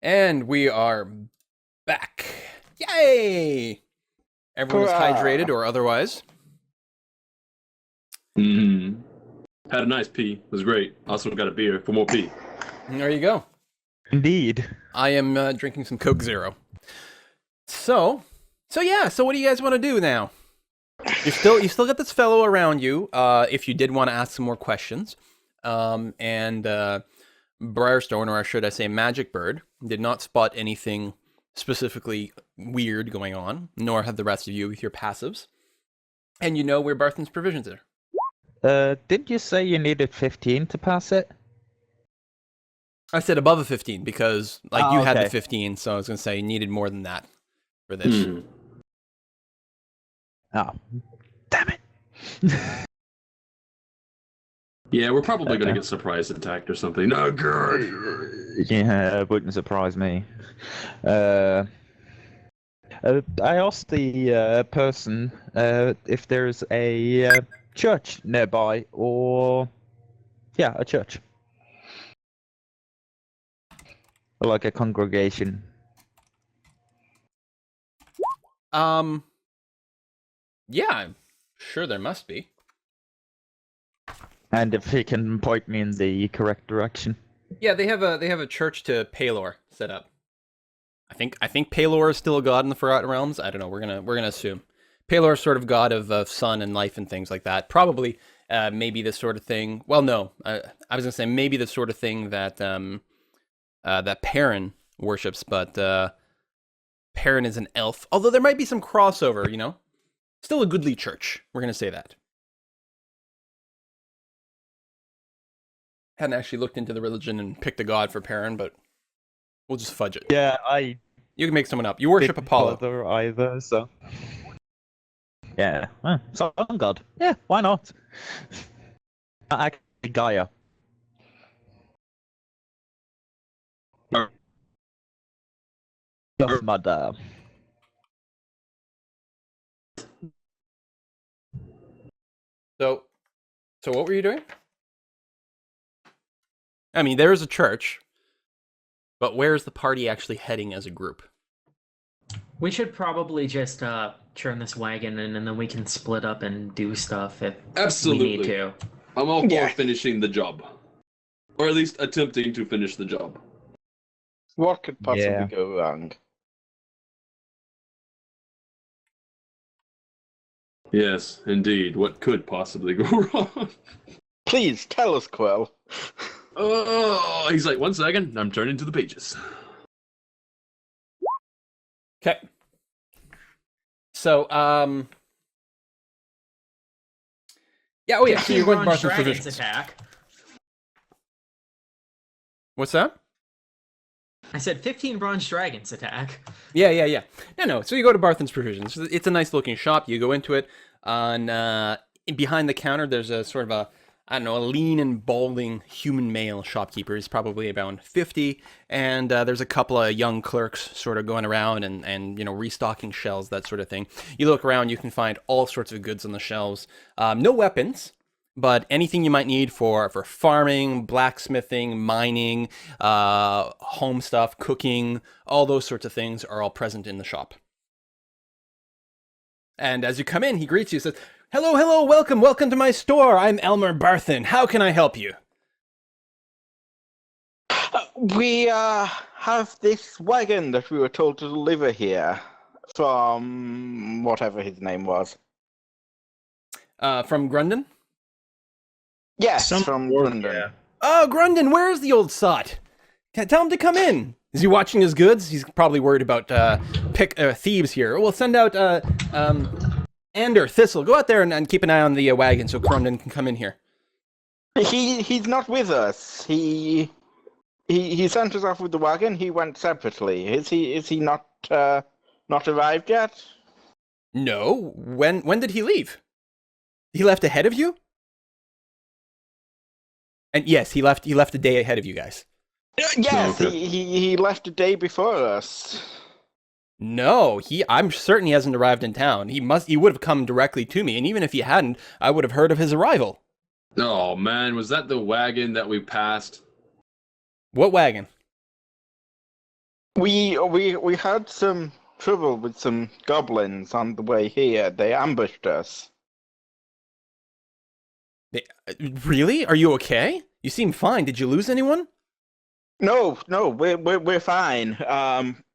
And we are back. Yay! Everyone is hydrated or otherwise. Mm-hmm. Had a nice pee. It was great. Also got a beer for more pee. There you go. Indeed. I am drinking some Coke Zero. So what do you guys want to do now? You still got this fellow around you. If you did want to ask some more questions, and Briarstone, or should I say Magic Bird, did not spot anything specifically weird going on, nor have the rest of you with your passives. And you know where Barthen's provisions are. Didn't you say you needed 15 to pass it? I said above a 15 because, you had the okay. 15, so I was going to say you needed more than that for this. Oh, damn it. Yeah, we're probably going to get surprise attacked or something. Oh, God. Yeah, it wouldn't surprise me. I asked the person if there's a church nearby, or... Yeah, a church. Or like a congregation. Yeah, I'm sure there must be. And if he can point me in the correct direction. Yeah, they have a church to Palor set up. I think Palor is still a god in the Forgotten Realms. I don't know. We're gonna assume Palor is sort of god of sun and life and things like that. Probably, maybe this sort of thing. Well, no, I was gonna say maybe the sort of thing that that Perrin worships, but Perrin is an elf. Although there might be some crossover, you know. Still a goodly church. We're gonna say that. Hadn't actually looked into the religion and picked a god for Perrin, but we'll just fudge it. Yeah, You can make someone up. You worship Apollo. Bother either, so. Yeah, sun god. Yeah, why not? Actually, Gaia. Your mother. So what were you doing? I mean, there is a church, but where is the party actually heading as a group? We should probably just turn this wagon in, and then we can split up and do stuff if Absolutely. we need to. I'm all for finishing the job. Or at least attempting to finish the job. What could possibly go wrong? Yes, indeed. What could possibly go wrong? Please tell us, Quell. Oh, he's like, 1 second, I'm turning to the pages. Okay. So, yeah, oh yeah, so you're going to Bronze Barthen's Dragons provisions. attack. What's that? I said 15 Bronze Dragons attack. Yeah. No. So you go to Barthen's Provisions. It's a nice looking shop. You go into it. On behind the counter, there's a sort of a lean and balding human male shopkeeper. He's probably about 50, and there's a couple of young clerks sort of going around and restocking shelves, that sort of thing. You look around, you can find all sorts of goods on the shelves. No weapons. But anything you might need for farming, blacksmithing, mining, home stuff, cooking, all those sorts of things are all present in the shop. And as you come in, he greets you, says, Hello, welcome to my store. I'm Elmer Barthen. How can I help you? We have this wagon that we were told to deliver here from whatever his name was. From Grundon? Yes, from Grundon. Yeah. Oh, Grundon, where is the old sot? Tell him to come in. Is he watching his goods? He's probably worried about thieves here. We'll send out Ander, Thistle. Go out there and keep an eye on the wagon so Grundon can come in here. He's not with us. He sent us off with the wagon. He went separately. Is he not arrived yet? No. When did he leave? He left ahead of you? And yes, he left a day ahead of you guys. Yes, Okay. he left a day before us. No, I'm certain he hasn't arrived in town. He would have come directly to me, and even if he hadn't, I would have heard of his arrival. Oh, man, was that the wagon that we passed? What wagon? We had some trouble with some goblins on the way here. They ambushed us. Really? Are you okay? You seem fine. Did you lose anyone? No, we're fine.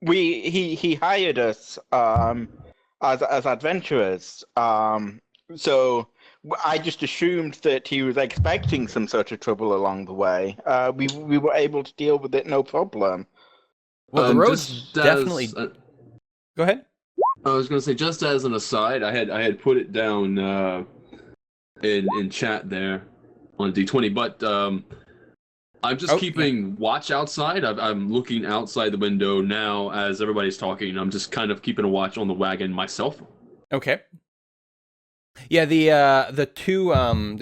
He hired us as adventurers. So I just assumed that he was expecting some sort of trouble along the way. We were able to deal with it, no problem. Well, the road's just definitely. Go ahead. I was gonna say, just as an aside, I had put it down in chat there on D20, but I'm just keeping watch outside. I'm looking outside the window now as everybody's talking. I'm just kind of keeping a watch on the wagon myself. Okay. Yeah, the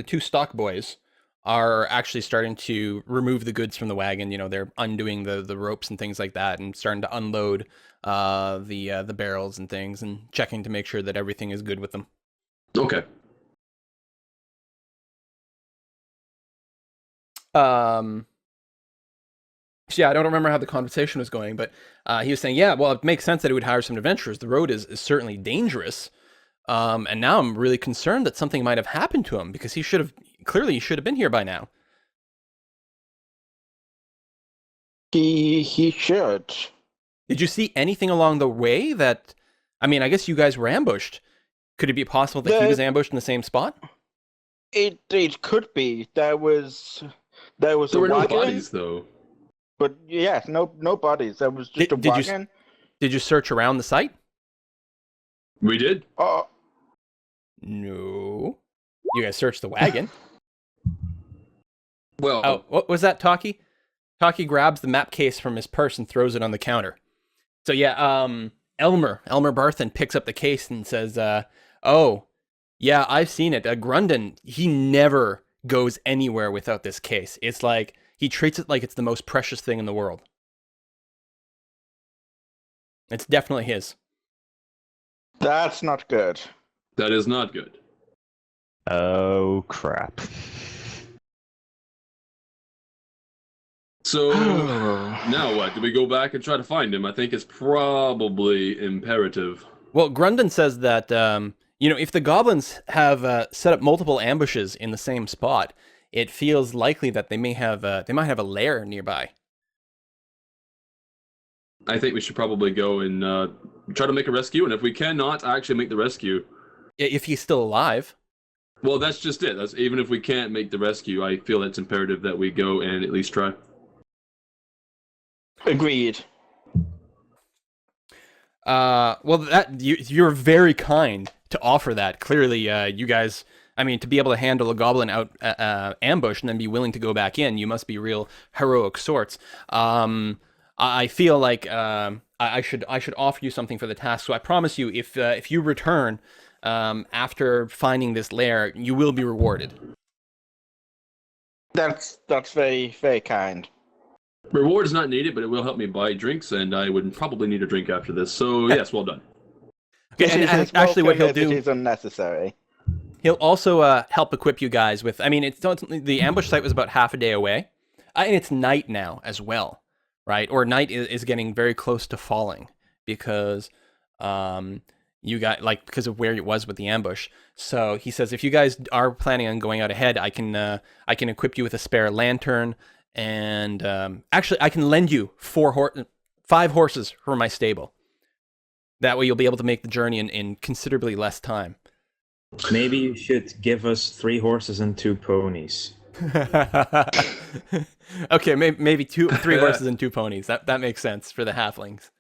two stock boys are actually starting to remove the goods from the wagon. You know, they're undoing the ropes and things like that, and starting to unload the barrels and things, and checking to make sure that everything is good with them. Okay. Yeah, I don't remember how the conversation was going, but he was saying, yeah, well, it makes sense that he would hire some adventurers. The road is certainly dangerous. And now I'm really concerned that something might have happened to him, because he should have been here by now. He should. Did you see anything along the way that, I mean, I guess you guys were ambushed. Could it be possible that he was ambushed in the same spot? It could be. There was There a were no wagon, bodies, though. but yeah, no bodies. There was just a wagon. Did you search around the site? We did. Oh, No. You guys searched the wagon. Well, Oh, what was that, Taki? Taki grabs the map case from his purse and throws it on the counter. So yeah, Elmer Barthen picks up the case and says, oh, yeah, I've seen it. Grundon, he never goes anywhere without this case. It's like, he treats it like it's the most precious thing in the world. It's definitely his. that's not good. that is not good. Oh, crap. So now what? Do we go back and try to find him? I think it's probably imperative. Well, Grundon says that, if the goblins have set up multiple ambushes in the same spot, it feels likely that they might have a lair nearby. I think we should probably go and try to make a rescue, and if we cannot actually make the rescue, If he's still alive. well, that's just it. That's even if we can't make the rescue, I feel it's imperative that we go and at least try. Agreed. Well, you're very kind to offer that. Clearly, you guys, I mean, to be able to handle a goblin out ambush and then be willing to go back in, you must be real heroic sorts. I feel like I should offer you something for the task. So I promise you, if you return after finding this lair, you will be rewarded. That's very, very kind. Reward is not needed, but it will help me buy drinks, and I would probably need a drink after this. So yes, well done. Okay, and actually, what he'll do is unnecessary. He'll also help equip you guys with. I mean, the ambush site was about half a day away, and it's night now as well, right? Or night is getting very close to falling because you got because of where it was with the ambush. So he says if you guys are planning on going out ahead, I can equip you with a spare lantern, and actually I can lend you 5 horses from my stable. That way you'll be able to make the journey in considerably less time. Maybe you should give us 3 horses and 2 ponies. Okay, maybe 3 horses and 2 ponies. That makes sense for the halflings.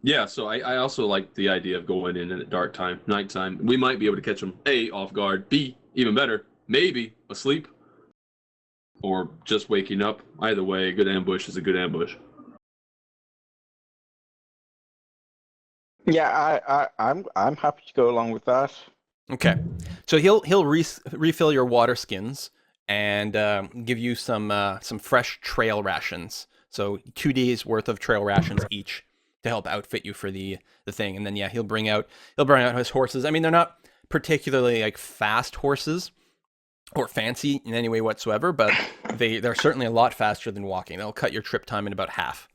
Yeah, so I also like the idea of going in at dark time, nighttime. We might be able to catch them, A, off guard, B, even better, maybe asleep, or just waking up. Either way, a good ambush is a good ambush. Yeah, I'm happy to go along with that. Okay, so he'll refill your water skins and give you some fresh trail rations. So 2 days worth of trail rations each to help outfit you for the thing. And then yeah, he'll bring out his horses. I mean, they're not particularly like fast horses or fancy in any way whatsoever, but they're certainly a lot faster than walking. They'll cut your trip time in about half.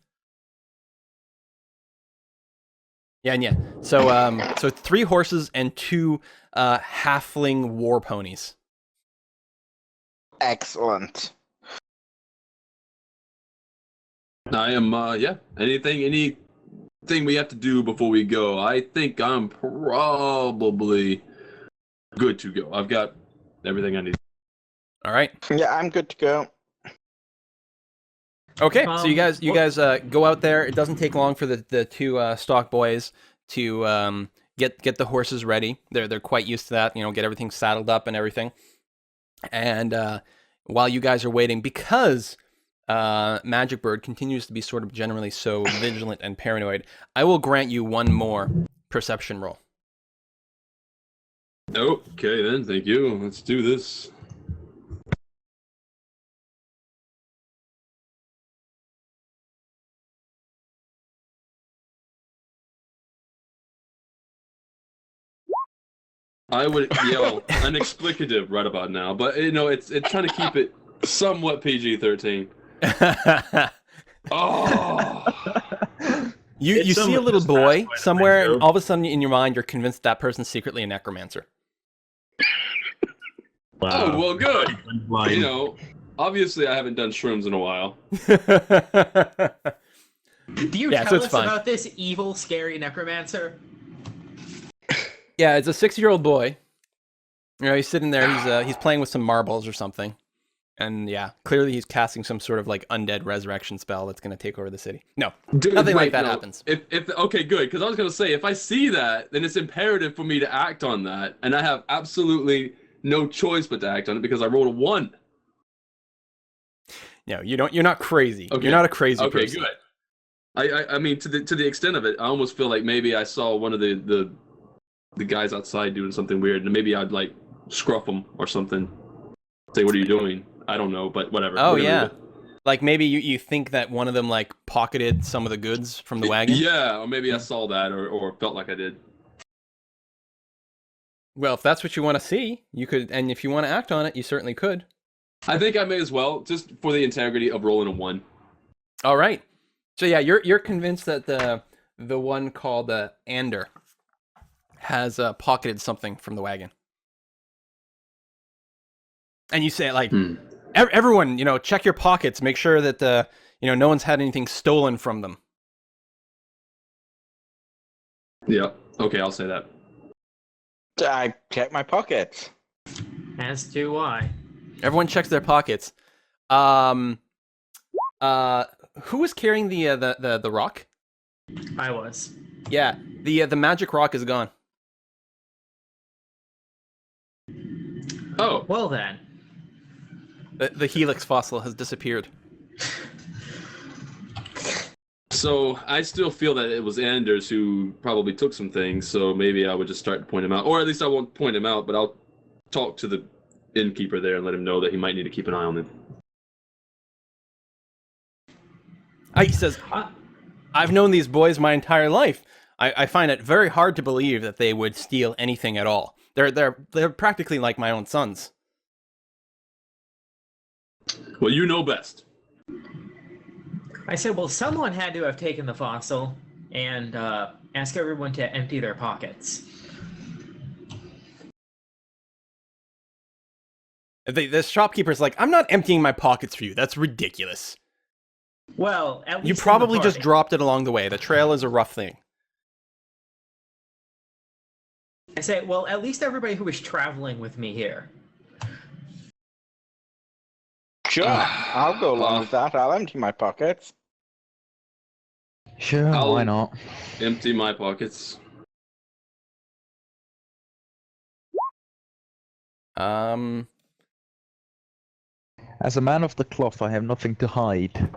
Yeah, and yeah. So 3 horses and 2 halfling war ponies. Excellent. I am, anything we have to do before we go, I think I'm probably good to go. I've got everything I need. All right. Yeah, I'm good to go. Okay, so you guys go out there. It doesn't take long for the 2 stock boys to get the horses ready. They're quite used to that. Get everything saddled up and everything. And while you guys are waiting, because Magic Bird continues to be sort of generally so vigilant and paranoid, I will grant you 1 more perception roll. Okay, then. Thank you. Let's do this. I would yell an explicative right about now, but it's trying to keep it somewhat PG-13. Oh. You see a little boy somewhere, and all of a sudden in your mind, you're convinced that person's secretly a necromancer. Wow. Oh, well, good. Obviously I haven't done shrooms in a while. Do you Yeah, tell so it's us fine. about this evil, scary necromancer? Yeah, it's a 6-year-old boy. He's sitting there. He's playing with some marbles or something, and yeah, clearly he's casting some sort of like undead resurrection spell that's going to take over the city. No, Dude, nothing like wait, that no. happens. If okay, good, because I was gonna say if I see that, then it's imperative for me to act on that, and I have absolutely no choice but to act on it because I rolled a 1. No, you don't. You're not crazy. Okay. You're not a crazy Okay, person. good. I mean, to the extent of it, I almost feel like maybe I saw one of the guys outside doing something weird, and maybe I'd like scruff them or something. Say, what are you doing? I don't know, but whatever. Oh We're gonna yeah, leave it. like maybe you think that one of them like pocketed some of the goods from the wagon. Yeah, or maybe I saw that, or felt like I did. Well, if that's what you want to see, you could, and if you want to act on it, you certainly could. I think I may as well, just for the integrity of rolling a 1. All right. So yeah, you're convinced that the one called Ander has pocketed something from the wagon, and you say like, everyone, check your pockets, make sure that no one's had anything stolen from them. Yeah. Okay, I'll say that. I check my pockets. As do I. Everyone checks their pockets. Who was carrying the rock? I was. Yeah, the magic rock is gone. Oh, Well then. The helix fossil has disappeared. so I still feel that it was Anders who probably took some things, so maybe I would just start to point him out. Or at least I won't point him out, but I'll talk to the innkeeper there and let him know that he might need to keep an eye on him. He says, I've known these boys my entire life. I find it very hard to believe that they would steal anything at all. They're practically like my own sons. Well, you know best. I said, well, someone had to have taken the fossil and ask everyone to empty their pockets. The shopkeeper's like, I'm not emptying my pockets for you. That's ridiculous. Well, at least You in the probably just party. dropped it along the way. The trail is a rough thing. I say, well, at least everybody who was traveling with me here. Sure, I'll go along with that. I'll empty my pockets. Sure, I'll- why not? Empty my pockets. As a man of the cloth, I have nothing to hide.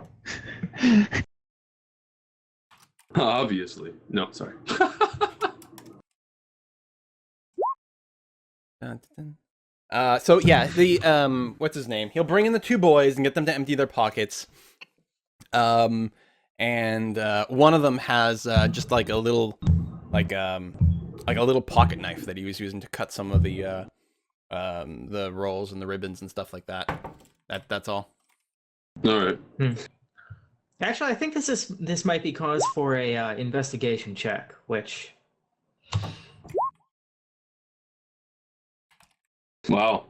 Obviously. No, sorry. So yeah, the what's his name? He'll bring in the 2 boys and get them to empty their pockets. And one of them has just like a little, like a little pocket knife that he was using to cut some of the rolls and the ribbons and stuff like that. That's all. All right. Actually, I think this might be cause for a investigation check, which Wow.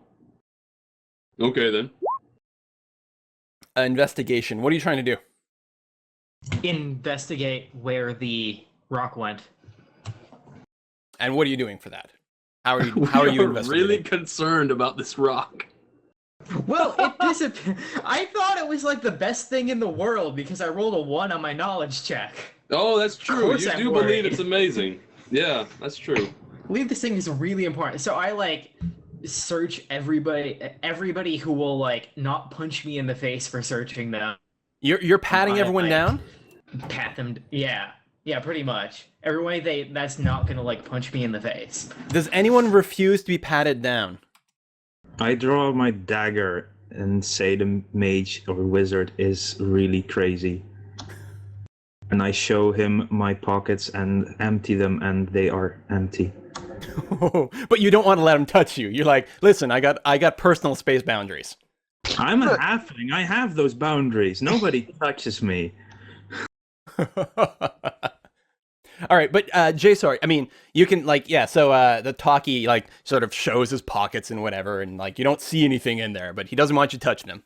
Okay then. Investigation. What are you trying to do? investigate where the rock went. And what are you doing for that? How are you investigating? Really concerned about this rock. Well, it disappeared. I thought it was like the best thing in the world because I rolled a 1 on my knowledge check. Oh, that's true. course You I'm do worried. believe it's amazing. Yeah, that's true. I believe this thing is really important. So I like search everybody who will like not punch me in the face for searching them. You're patting I, everyone like, down? Pat them. Yeah, pretty much. Everybody that's not gonna like punch me in the face. Does anyone refuse to be patted down? I draw my dagger and say the mage or wizard is really crazy. And I show him my pockets and empty them, and they are empty. But you don't want to let him touch you. You're like, listen, I got personal space boundaries. I'm a halfling. I have those boundaries. Nobody touches me. All right, but Jay, sorry. I mean, you can like, yeah. So the talkie like sort of shows his pockets and whatever, and like you don't see anything in there, but he doesn't want you touching him.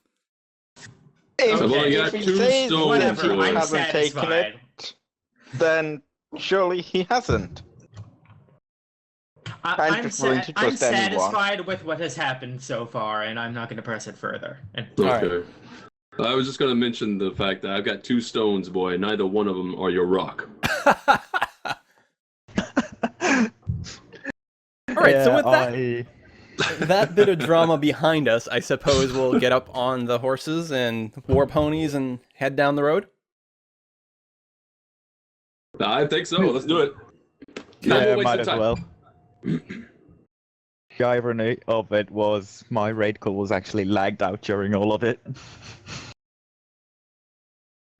If, I've only if got he 2 says stones, Whatever, he boy. I'm hasn't taken satisfied. it, then surely he hasn't. I'm just willing to I'm trust anyone. satisfied with what has happened so far, and I'm not going to press it further. And Okay. I was just gonna mention the fact that I've got 2 stones, boy. Neither one of them are your rock. All right, so with that, I... that bit of drama behind us, I suppose we'll get up on the horses and war ponies and head down the road. I think so. Let's do it. Yeah, Not wasting might as time. well. The irony of it was my raid call was actually lagged out during all of it.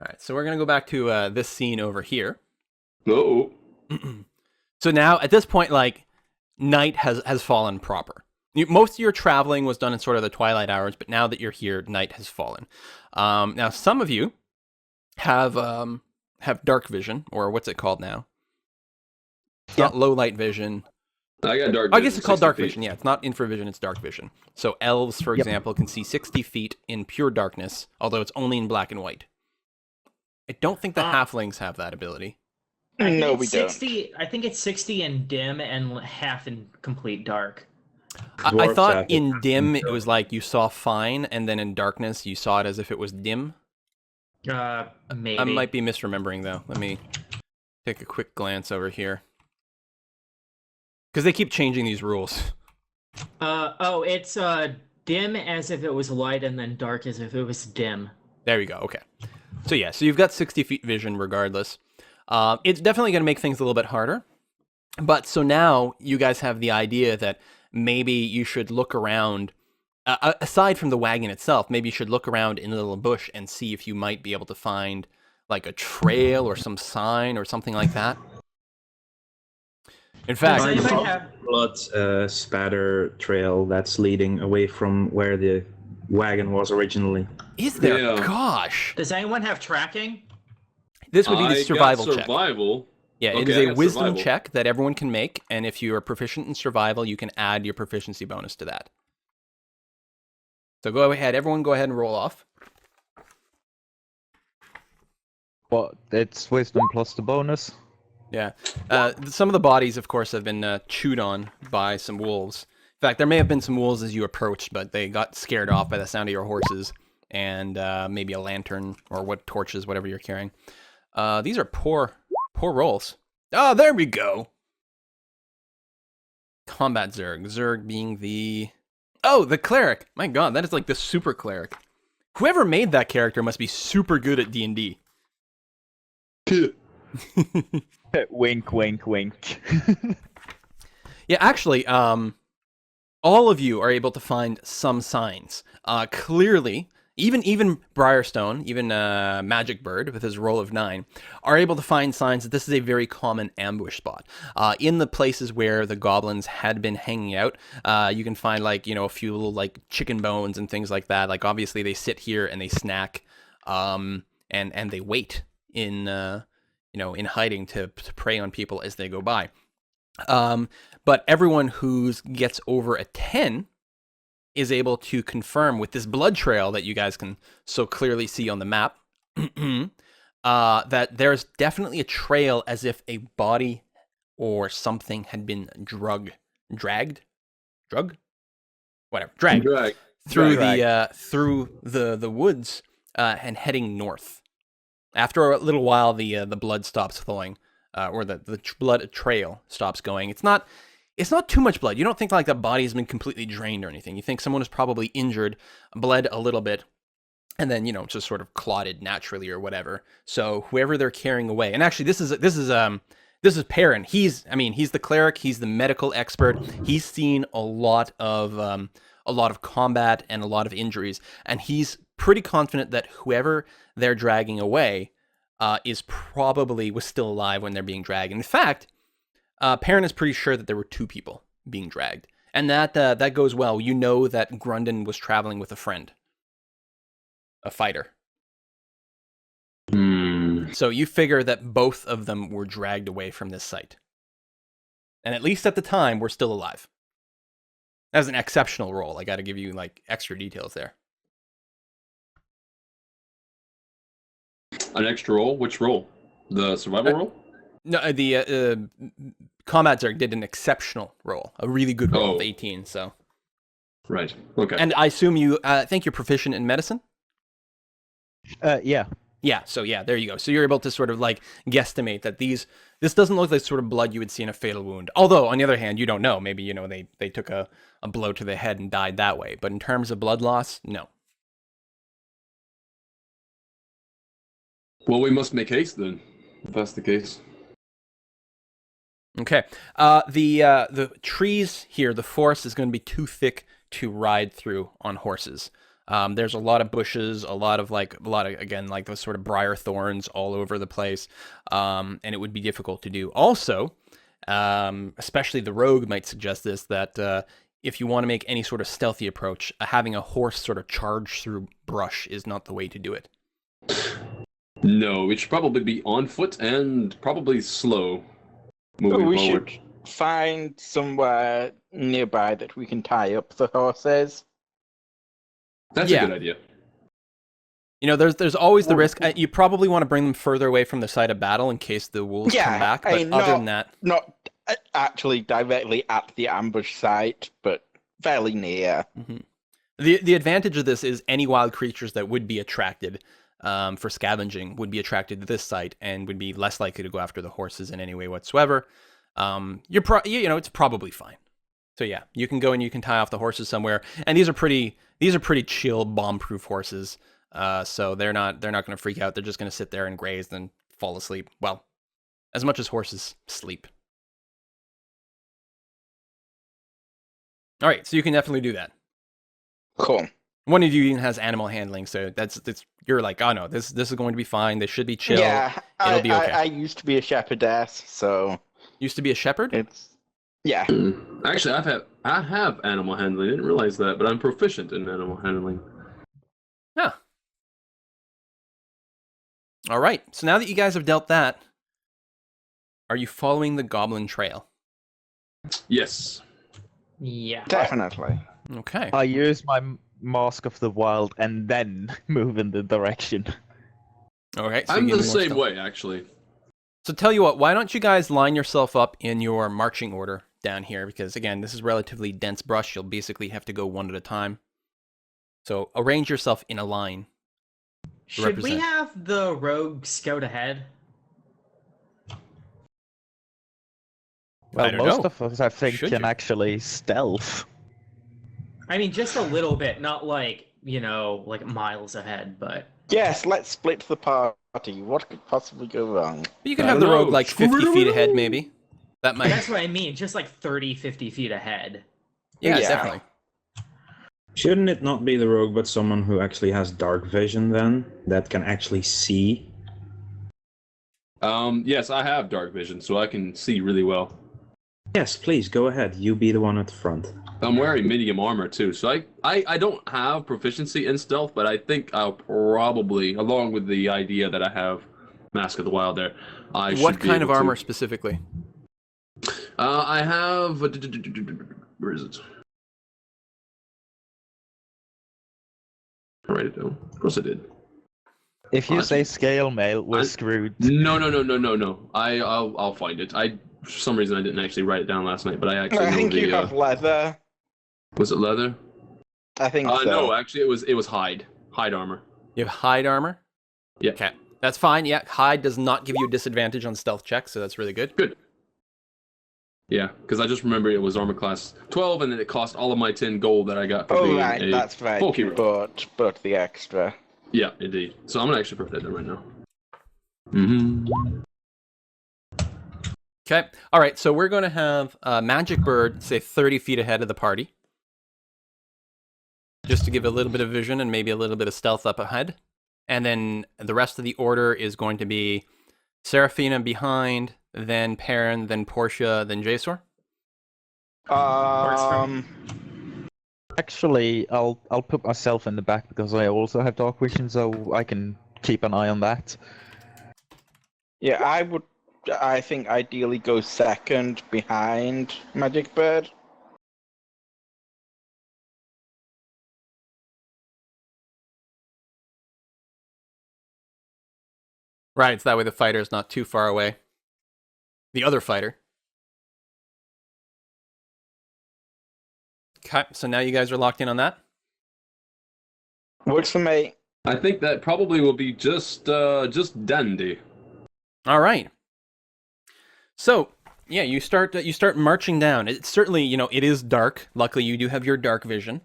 All right, so we're gonna go back to this scene over here. Uh-oh. So now at this point, like night has fallen proper. Most of your traveling was done in sort of the twilight hours, but now that you're here, night has fallen. Now some of you have dark vision, or what's it called now? It's not low light vision. I got dark vision. I guess it's called 60 dark feet. vision. Yeah, it's not infravision, it's dark vision. So elves, for example, can see 60 feet in pure darkness, although it's only in black and white. I don't think the halflings have that ability. No, we don't. 60. I think it's 60 in dim and half in complete dark. I Dwarves thought have it. in dim it was like you saw fine, and then in darkness you saw it as if it was dim. Maybe. I might be misremembering though. Let me take a quick glance over here. Because they keep changing these rules. It's dim as if it was light, and then dark as if it was dim. There we go. Okay. So yeah, so you've got 60 feet vision regardless. It's definitely going to make things a little bit harder. But so now you guys have the idea that maybe you should look around, aside from the wagon itself, maybe you should look around in a little bush and see if you might be able to find like a trail or some sign or something like that. In fact, Does anybody have... Blood spatter trail that's leading away from where the wagon was originally. is there? Yeah. Gosh. Does anyone have tracking? This would be the I survival got check. survival. Yeah, it Okay, is I a got wisdom survival. check that everyone can make, and if you are proficient in survival, you can add your proficiency bonus to that. So go ahead, everyone go ahead and roll off. What? It's wisdom plus the bonus. Yeah. Some of the bodies, of course, have been chewed on by some wolves. In fact, there may have been some wolves as you approached, but they got scared off by the sound of your horses and maybe a lantern or what torches, whatever you're carrying. These are poor rolls. Oh, there we go. Combat Zerg. Zerg being the... Oh, the cleric. My god, that is like the super cleric. Whoever made that character must be super good at D&D. Wink, wink, wink. Yeah, actually, all of you are able to find some signs. Clearly, even Briarstone, even Magic Bird with his roll of 9, are able to find signs that this is a very common ambush spot. In the places where the goblins had been hanging out, you can find like, you know, a few little like chicken bones and things like that. Like obviously they sit here and they snack. and they wait in in hiding to prey on people as they go by. But everyone who gets over a 10 is able to confirm with this blood trail that you guys can so clearly see on the map that there's definitely a trail as if a body or something had been dragged through the woods and heading north. After a little while, the blood stops flowing, or the blood trail stops going. It's not too much blood. You don't think like the body has been completely drained or anything. You think someone was probably injured, bled a little bit, and then just sort of clotted naturally or whatever. So whoever they're carrying away, and actually this is Perrin. He's the cleric. He's the medical expert. He's seen a lot of combat and a lot of injuries, and he's pretty confident that whoever they're dragging away was still alive when they're being dragged. In fact, Perrin is pretty sure that there were 2 people being dragged, and that goes well. You know that Grundon was traveling with a friend, a fighter. So you figure that both of them were dragged away from this site, and at least at the time, we're still alive. That was an exceptional roll. I got to give you like extra details there. An extra roll? Which roll? The survival roll? No, the combat Zerg did an exceptional roll, a really good roll of 18. So, right, okay. And I assume you think you're proficient in medicine. Yeah. Yeah, so yeah, there you go. So you're able to sort of like guesstimate that this doesn't look like sort of blood you would see in a fatal wound. Although on the other hand, you don't know. Maybe they took a blow to the head and died that way. But in terms of blood loss, no. Well, we must make haste then, if that's the case. Okay. The trees here, the forest is going to be too thick to ride through on horses. There's a lot of bushes, a lot of again, like those sort of briar thorns all over the place. And it would be difficult to do. Also, especially the rogue might suggest this, that if you want to make any sort of stealthy approach, having a horse sort of charge through brush is not the way to do it. No, we should probably be on foot and probably slow moving we forward. should find somewhere nearby that we can tie up the horses. That's a good idea. There's always the risk. You probably want to bring them further away from the site of battle in case the wolves come back. But other than that, not actually directly at the ambush site, but fairly near. Mm-hmm. The advantage of this is any wild creatures that would be attracted for scavenging would be attracted to this site and would be less likely to go after the horses in any way whatsoever. It's probably fine. So yeah, you can go and you can tie off the horses somewhere, and these are pretty chill, bomb-proof horses. So they're not going to freak out. They're just going to sit there and graze and fall asleep. Well, as much as horses sleep. All right, so you can definitely do that. Cool. One of you even has animal handling, so that's you're like, oh no, this is going to be fine. They should be chill. Yeah, it'll be okay. I used to be a shepherdess, so used to be a shepherd. Yeah. Actually, I have animal handling. I didn't realize that, but I'm proficient in animal handling. Huh. All right. So now that you guys have dealt that, are you following the goblin trail? Yes. Yeah. Definitely. Okay. I use my Mask of the Wild and then move in the direction. Okay. So I'm you the need more same stuff. way, actually. So tell you what, why don't you guys line yourself up in your marching order down here? Because again, this is relatively dense brush. You'll basically have to go one at a time. So arrange yourself in a line. Should we have the rogue scout ahead? Well, don't most know. of us, I think, Should can you? actually stealth. I mean, just a little bit, not like, like miles ahead, but... Yes, let's split the party. What could possibly go wrong? You could I have the don't rogue know. like 50 feet ahead, maybe. That might. That's what I mean, just like 30, 50 feet ahead. Yeah, Yeah. definitely. Shouldn't it not be the rogue, but someone who actually has dark vision then? That can actually see? Yes, I have dark vision, so I can see really well. Yes, please go ahead. You be the one at the front. I'm wearing medium armor too, so I don't have proficiency in stealth, but I think I'll probably, along with the idea that I have Mask of the Wild there, I What should be kind of able to. armor specifically? I have. Where is it? I write it down. Of course I did. If you say scale mail, we're screwed. No. I'll find it. For some reason I didn't actually write it down last night, but I actually I know think the. you have leather. Was it leather? I think so. No, actually it was hide. Hide armor. You have hide armor? Yeah. Okay. That's fine. Yeah, hide does not give you a disadvantage on stealth checks, so that's really good. Good. Yeah, because I just remember it was armor class 12, and then it cost all of my 10 gold that I got for being Right, a that's right. folk hero. But the extra. Yeah, indeed. So I'm gonna actually put that down right now. Mm-hmm. Okay. All right, so we're going to have Magic Bird, say, 30 feet ahead of the party. Just to give a little bit of vision and maybe a little bit of stealth up ahead. And then the rest of the order is going to be Seraphina behind, then Perrin, then Portia, then Jasor. Actually, I'll put myself in the back because I also have dark vision, so I can keep an eye on that. Yeah, I think ideally go second behind Magic Bird. Right, it's that way the fighter is not too far away. The other fighter. Okay, so now you guys are locked in on that? Works for me. I think that probably will be just dandy. All right. So, yeah, you start marching down. It's certainly, it is dark. Luckily, you do have your dark vision.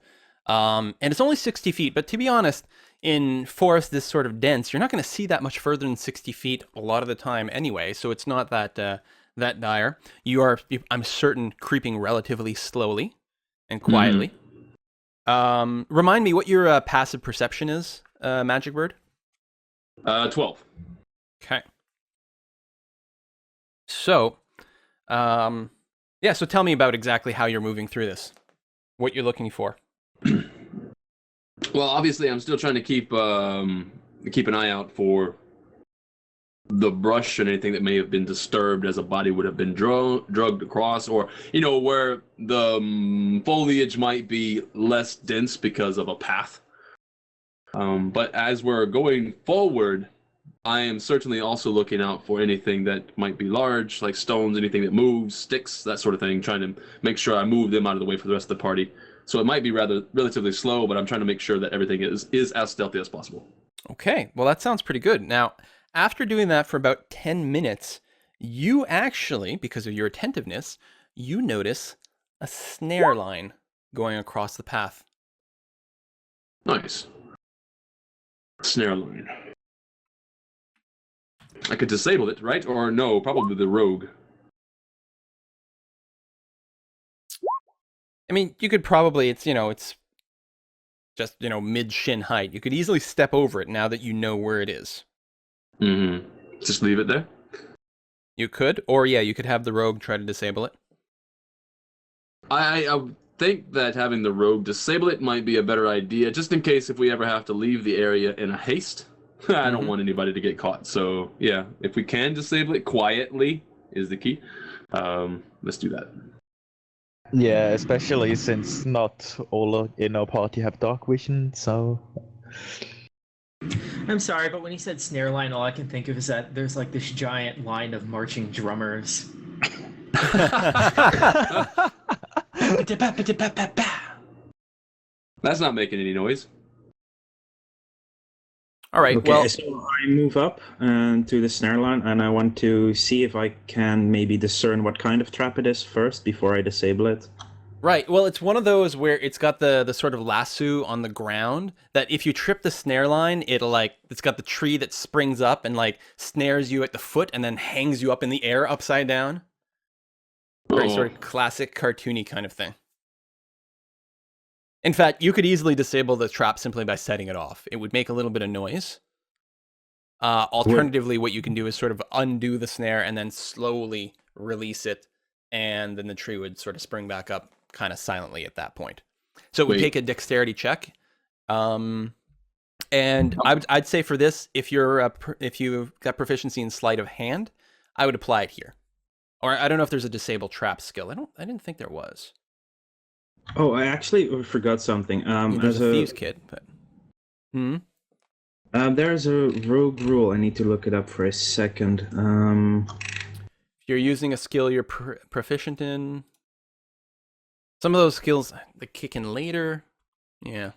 And it's only 60 feet, but to be honest, in forest this sort of dense, you're not going to see that much further than 60 feet a lot of the time anyway, so it's not that that dire. You are, I'm certain, creeping relatively slowly and quietly. Remind me what your passive perception is, Magic Bird? 12. Okay. So, yeah, so tell me about exactly how you're moving through this. What you're looking for. Well, obviously, I'm still trying to keep an eye out for the brush and anything that may have been disturbed as a body would have been drugged across, or where the foliage might be less dense because of a path. But as we're going forward, I am certainly also looking out for anything that might be large, like stones, anything that moves, sticks, that sort of thing, trying to make sure I move them out of the way for the rest of the party. So it might be relatively slow, but I'm trying to make sure that everything is as stealthy as possible. Okay, well that sounds pretty good. Now, after doing that for about 10 minutes, you actually, because of your attentiveness, you notice a snare line going across the path. Nice. Snare line. I could disable it, right? Or no, probably the rogue. I mean, you could probably, it's just, mid-shin height. You could easily step over it now that you know where it is. Mm-hmm. Just leave it there? You could, or yeah, you could have the rogue try to disable it. I think that having the rogue disable it might be a better idea, just in case if we ever have to leave the area in a haste. I don't want anybody to get caught. So yeah, if we can disable it quietly is the key. Let's do that. Yeah, especially since not all in our party have dark vision, so... I'm sorry, but when he said snare line, all I can think of is that there's like this giant line of marching drummers. That's not making any noise. All right, Okay, well, so I move up to the snare line, and I want to see if I can maybe discern what kind of trap it is first before I disable it. right. Well, it's one of those where it's got the sort of lasso on the ground that if you trip the snare line, it's got the tree that springs up and snares you at the foot and then hangs you up in the air upside down. Very sort of classic cartoony kind of thing. In fact, you could easily disable the trap simply by setting it off. It would make a little bit of noise. Alternatively, what you can do is sort of undo the snare and then slowly release it and then the tree would sort of spring back up kind of silently at that point. So it would Wait. take a dexterity check. And I'd say for this, if you've got proficiency in sleight of hand, I would apply it here. Or I don't know if there's a disable trap skill. I didn't think there was. Oh, I actually forgot something. There's a thieves kit, but there's a rogue rule. I need to look it up for a second. If you're using a skill you're proficient in, some of those skills they kick in later. Yeah.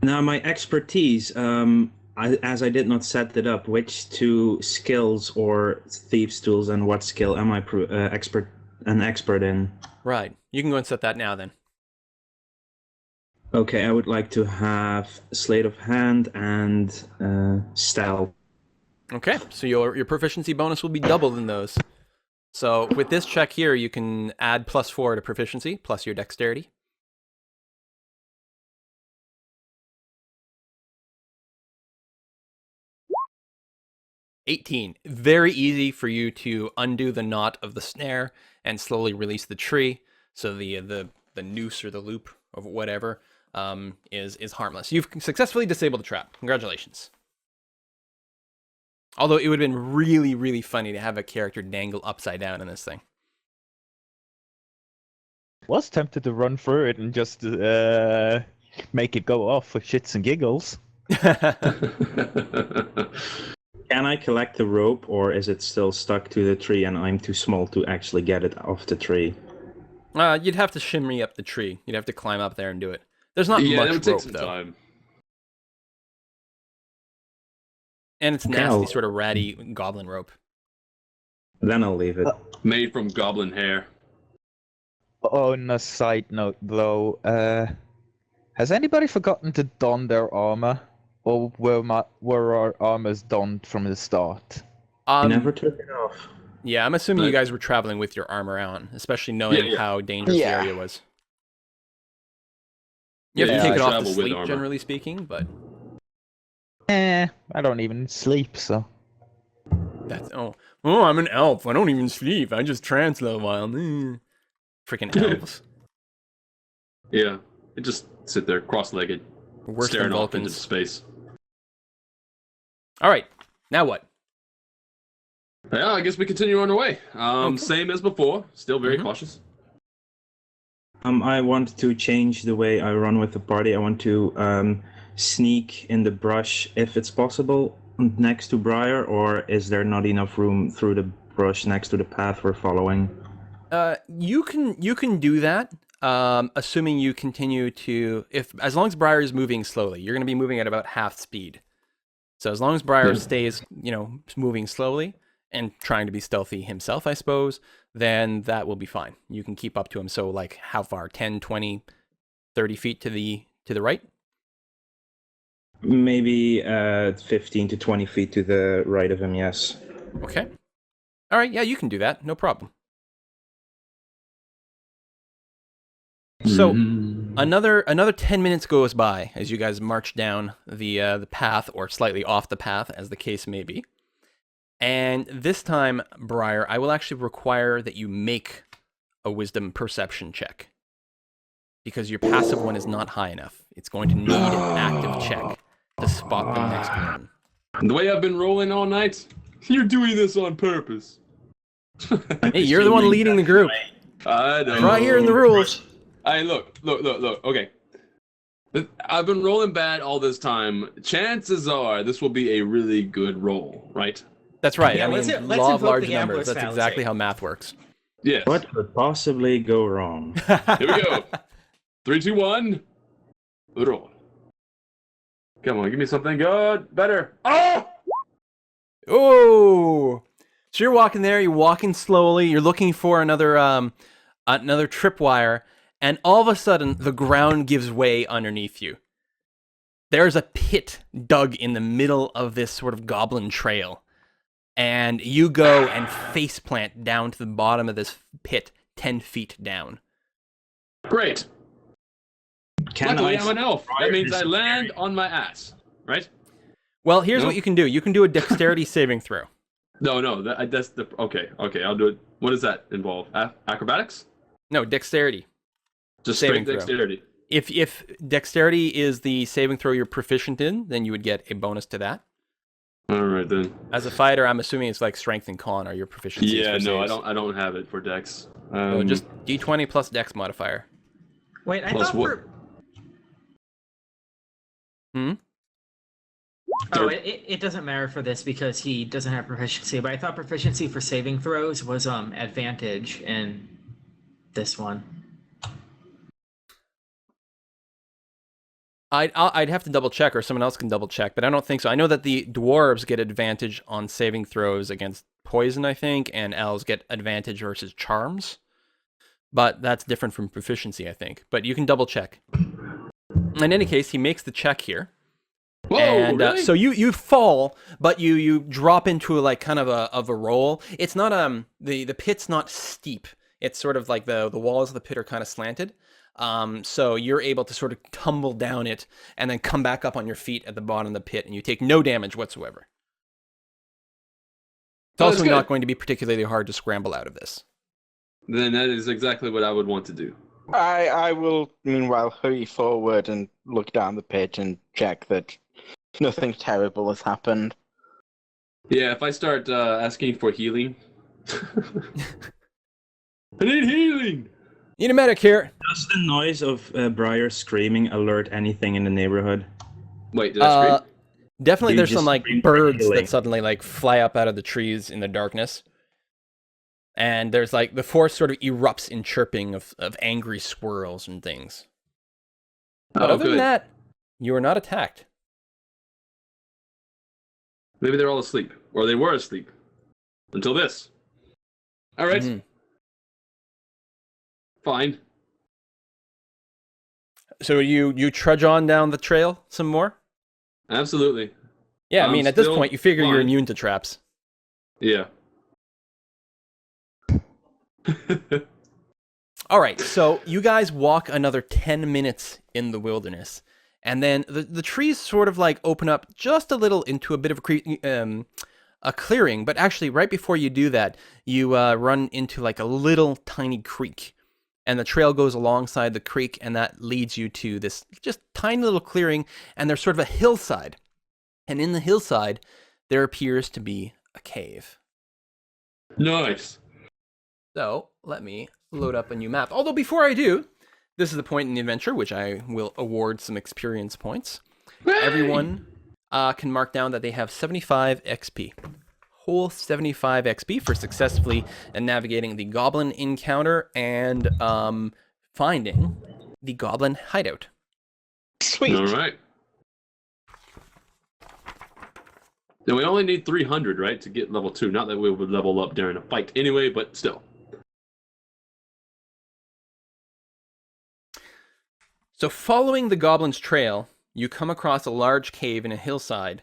Now my expertise, as I did not set it up, which two skills or thieves tools and what skill am I an expert in? Right. You can go and set that now then. Okay, I would like to have sleight of hand and stealth. Okay, so your proficiency bonus will be doubled in those. So with this check here, you can add +4 to proficiency, plus your dexterity. $18. Very easy for you to undo the knot of the snare and slowly release the tree. So the noose or the loop of whatever is harmless. You've successfully disabled the trap. Congratulations. Although it would have been really, really funny to have a character dangle upside down in this thing. Was tempted to run through it and just make it go off for shits and giggles. Can I collect the rope, or is it still stuck to the tree and I'm too small to actually get it off the tree? You'd have to shimmy up the tree. You'd have to climb up there and do it. There's not Yeah, that would much take rope, some though. time. And it's Okay, nasty, I'll- sort of ratty goblin rope. Then I'll leave it. Made from goblin hair. On a side note, though, has anybody forgotten to don their armor? Or were our armors donned from the start? I never took it off. Yeah, I'm assuming you But- guys were traveling with your armor on, especially knowing Yeah. how dangerous Yeah. the area was. You have Yeah, to take I it off to travel with sleep, armor. generally speaking, but I don't even sleep, so... that's I'm an elf. I don't even sleep. I just trance a while. Freaking elves. Yeah, they just sit there cross-legged, Worse than staring off into Vulcans. space. All right, now what? Yeah, I guess we continue on our way. Okay. Same as before. Still very Mhm. cautious. I want to change the way I run with the party. I want to sneak in the brush if it's possible next to Briar, or is there not enough room through the brush next to the path we're following? You can do that, assuming you continue to as long as Briar is moving slowly. You're going to be moving at about half speed. So as long as Briar stays, moving slowly and trying to be stealthy himself, I suppose, then that will be fine. You can keep up to him. So like how far? 10, 20, 30 feet to the right? Maybe 15 to 20 feet to the right of him, yes. Okay. All right, yeah, you can do that. No problem. So another 10 minutes goes by as you guys march down the path, or slightly off the path, as the case may be. And this time, Briar, I will actually require that you make a wisdom perception check, because your passive one is not high enough. It's going to need an active check to spot them next one. The way I've been rolling all night, you're doing this on purpose. Hey, you're the one leading the group. I know. Right here in the rules. Look. Okay. I've been rolling bad all this time. Chances are this will be a really good roll, right? That's right. Yeah, I mean, let's law of invoke large the numbers. Ambrose That's fallacy. exactly how math works. Yes. What could possibly go wrong? Here we go. 3, 2, 1. Roll. Come on, give me something good. Better. Oh! Oh! So you're walking there, you're walking slowly, you're looking for another tripwire, and all of a sudden, the ground gives way underneath you. There's a pit dug in the middle of this sort of goblin trail. And you go and faceplant down to the bottom of this pit, 10 feet down. Great. Can Luckily, I I'm an elf. That means I disappear? land on my ass, right? Well, here's No. what you can do. You can do a dexterity saving throw. No, that's the okay. I'll do it. What does that involve? Acrobatics? No, dexterity. Just Saving straight throw. dexterity. If dexterity is the saving throw you're proficient in, then you would get a bonus to that. All right then. As a fighter, I'm assuming it's like strength and con are your proficiencies. Yeah, for no, saves. I don't have it for dex. So just d20 plus dex modifier. Wait, I Plus thought what? for Hmm? oh, it doesn't matter for this because he doesn't have proficiency. But I thought proficiency for saving throws was advantage in this one. I'd have to double check, or someone else can double check, but I don't think so. I know that the dwarves get advantage on saving throws against poison, I think, and elves get advantage versus charms. But that's different from proficiency, I think. But you can double check. In any case, he makes the check here. Whoa, And really? so you fall, but you drop into like kind of a roll. It's not the pit's not steep. It's sort of like the walls of the pit are kind of slanted. So you're able to sort of tumble down it and then come back up on your feet at the bottom of the pit, and you take no damage whatsoever. It's Oh, that's also good. not going to be particularly hard to scramble out of this. Then that is exactly what I would want to do. I will meanwhile hurry forward and look down the pit and check that nothing terrible has happened. Yeah, if I start asking for healing, I need healing. Need a medic here. Does the noise of Briar screaming alert anything in the neighborhood? Wait, did I scream? Definitely You there's just some like scream for birds healing. that suddenly like fly up out of the trees in the darkness. And there's like the forest sort of erupts in chirping of angry squirrels and things. But Oh, other than good. that, you are not attacked. Maybe they're all asleep, or they were asleep until this. All right, Mhm. fine. So you trudge on down the trail some more? Absolutely. Yeah, I I'm mean at this still point you figure you're fine. immune to traps. Yeah. All right, so you guys walk another 10 minutes in the wilderness, and then the trees sort of like open up just a little into a bit of a clearing, but actually right before you do that, you run into like a little tiny creek, and the trail goes alongside the creek, and that leads you to this just tiny little clearing, and there's sort of a hillside, and in the hillside, there appears to be a cave. Nice. So let me load up a new map. Although before I do, this is the point in the adventure which I will award some experience points. Everyone can mark down that they have 75 XP. Whole 75 XP for successfully navigating the goblin encounter and finding the goblin hideout. Sweet. All right. Then we only need 300, right, to get level 2. Not that we would level up during a fight anyway, but still. So following the goblin's trail, you come across a large cave in a hillside,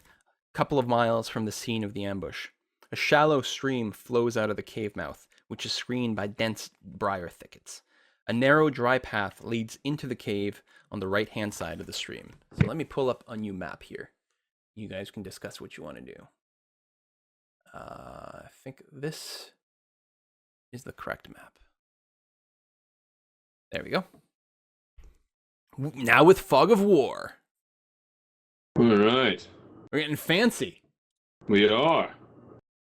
a couple of miles from the scene of the ambush. A shallow stream flows out of the cave mouth, which is screened by dense briar thickets. A narrow, dry path leads into the cave on the right-hand side of the stream. So let me pull up a new map here. You guys can discuss what you want to do. I think this is the correct map. There we go. Now with Fog of War. All right. We're getting fancy. We are.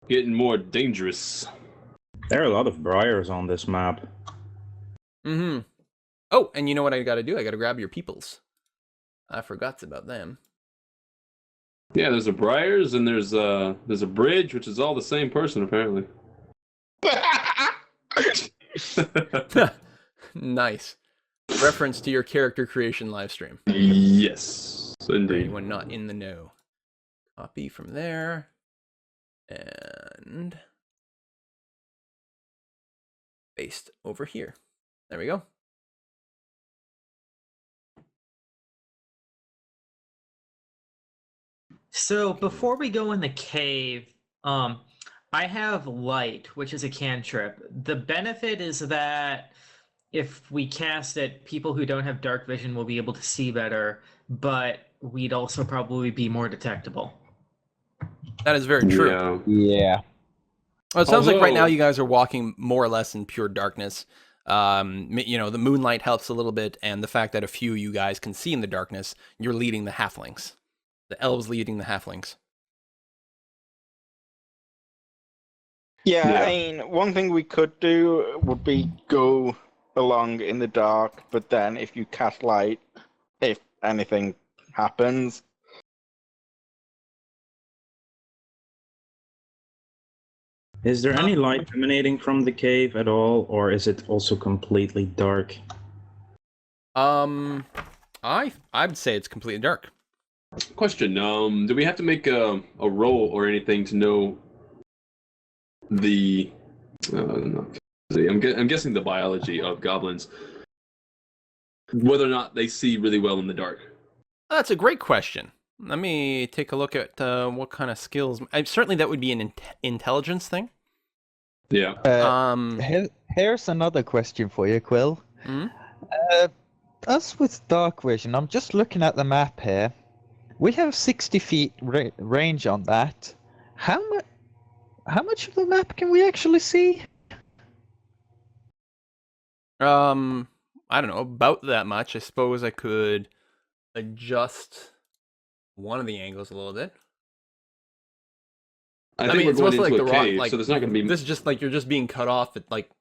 Getting more dangerous. There are a lot of briars on this map. Mm-hmm. Oh, and you know what I gotta do? I gotta grab your peoples. I forgot about them. Yeah, there's a Briars and there's a bridge, which is all the same person apparently. Nice. Reference to your character creation live stream. Yes, For indeed. anyone not in the know. Copy from there. And paste over here. There we go. So before we go in the cave, I have light, which is a cantrip. The benefit is that if we cast it, people who don't have dark vision will be able to see better, but we'd also probably be more detectable. That is very true. Yeah. Yeah. Well, it sounds like right now Although- you guys are walking more or less in pure darkness. You know, the moonlight helps a little bit, and the fact that a few you guys can see in the darkness, you're leading the halflings. The elves leading the halflings. Yeah, Yeah. I mean, one thing we could do would be go along in the dark, but then if you cast light, if anything happens. Is there any light emanating from the cave at all, or is it also completely dark? I'd say it's completely dark. Question: do we have to make a roll or anything to know the? I'm guessing the biology of goblins, whether or not they see really well in the dark. That's a great question. Let me take a look at what kind of skills. Certainly, that would be an intelligence thing. Yeah. Here's another question for you, Quill. Hmm? Us with dark vision, I'm just looking at the map here. We have 60 feet range on that. How much of the map can we actually see? I don't know, about that much. I suppose I could adjust one of the angles a little bit. I think we're it's going mostly into like a the rock. cave, Like so there's not going to be. this is just like you're just being cut off at like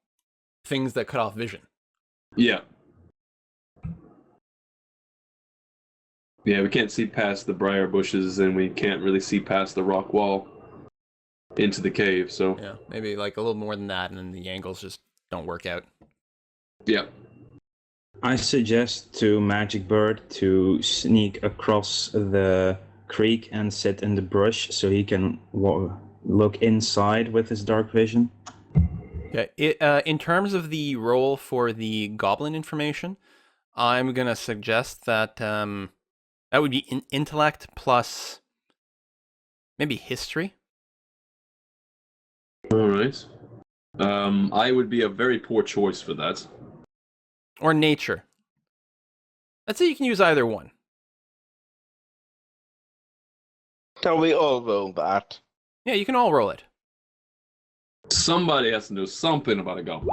things that cut off vision. Yeah. Yeah, we can't see past the briar bushes, and we can't really see past the rock wall into the cave. So Yeah, maybe like a little more than that, and then the angles just don't work out. yeah. I suggest to Magic Bird to sneak across the creek and sit in the brush so he can look inside with his dark vision. Okay. In terms of the role for the goblin information, I'm gonna suggest that that would be intellect plus maybe history. All right. I would be a very poor choice for that. Or nature. Let's say you can use either one. Shall we all roll that? Yeah, you can all roll it. Somebody has to know something about a goblin.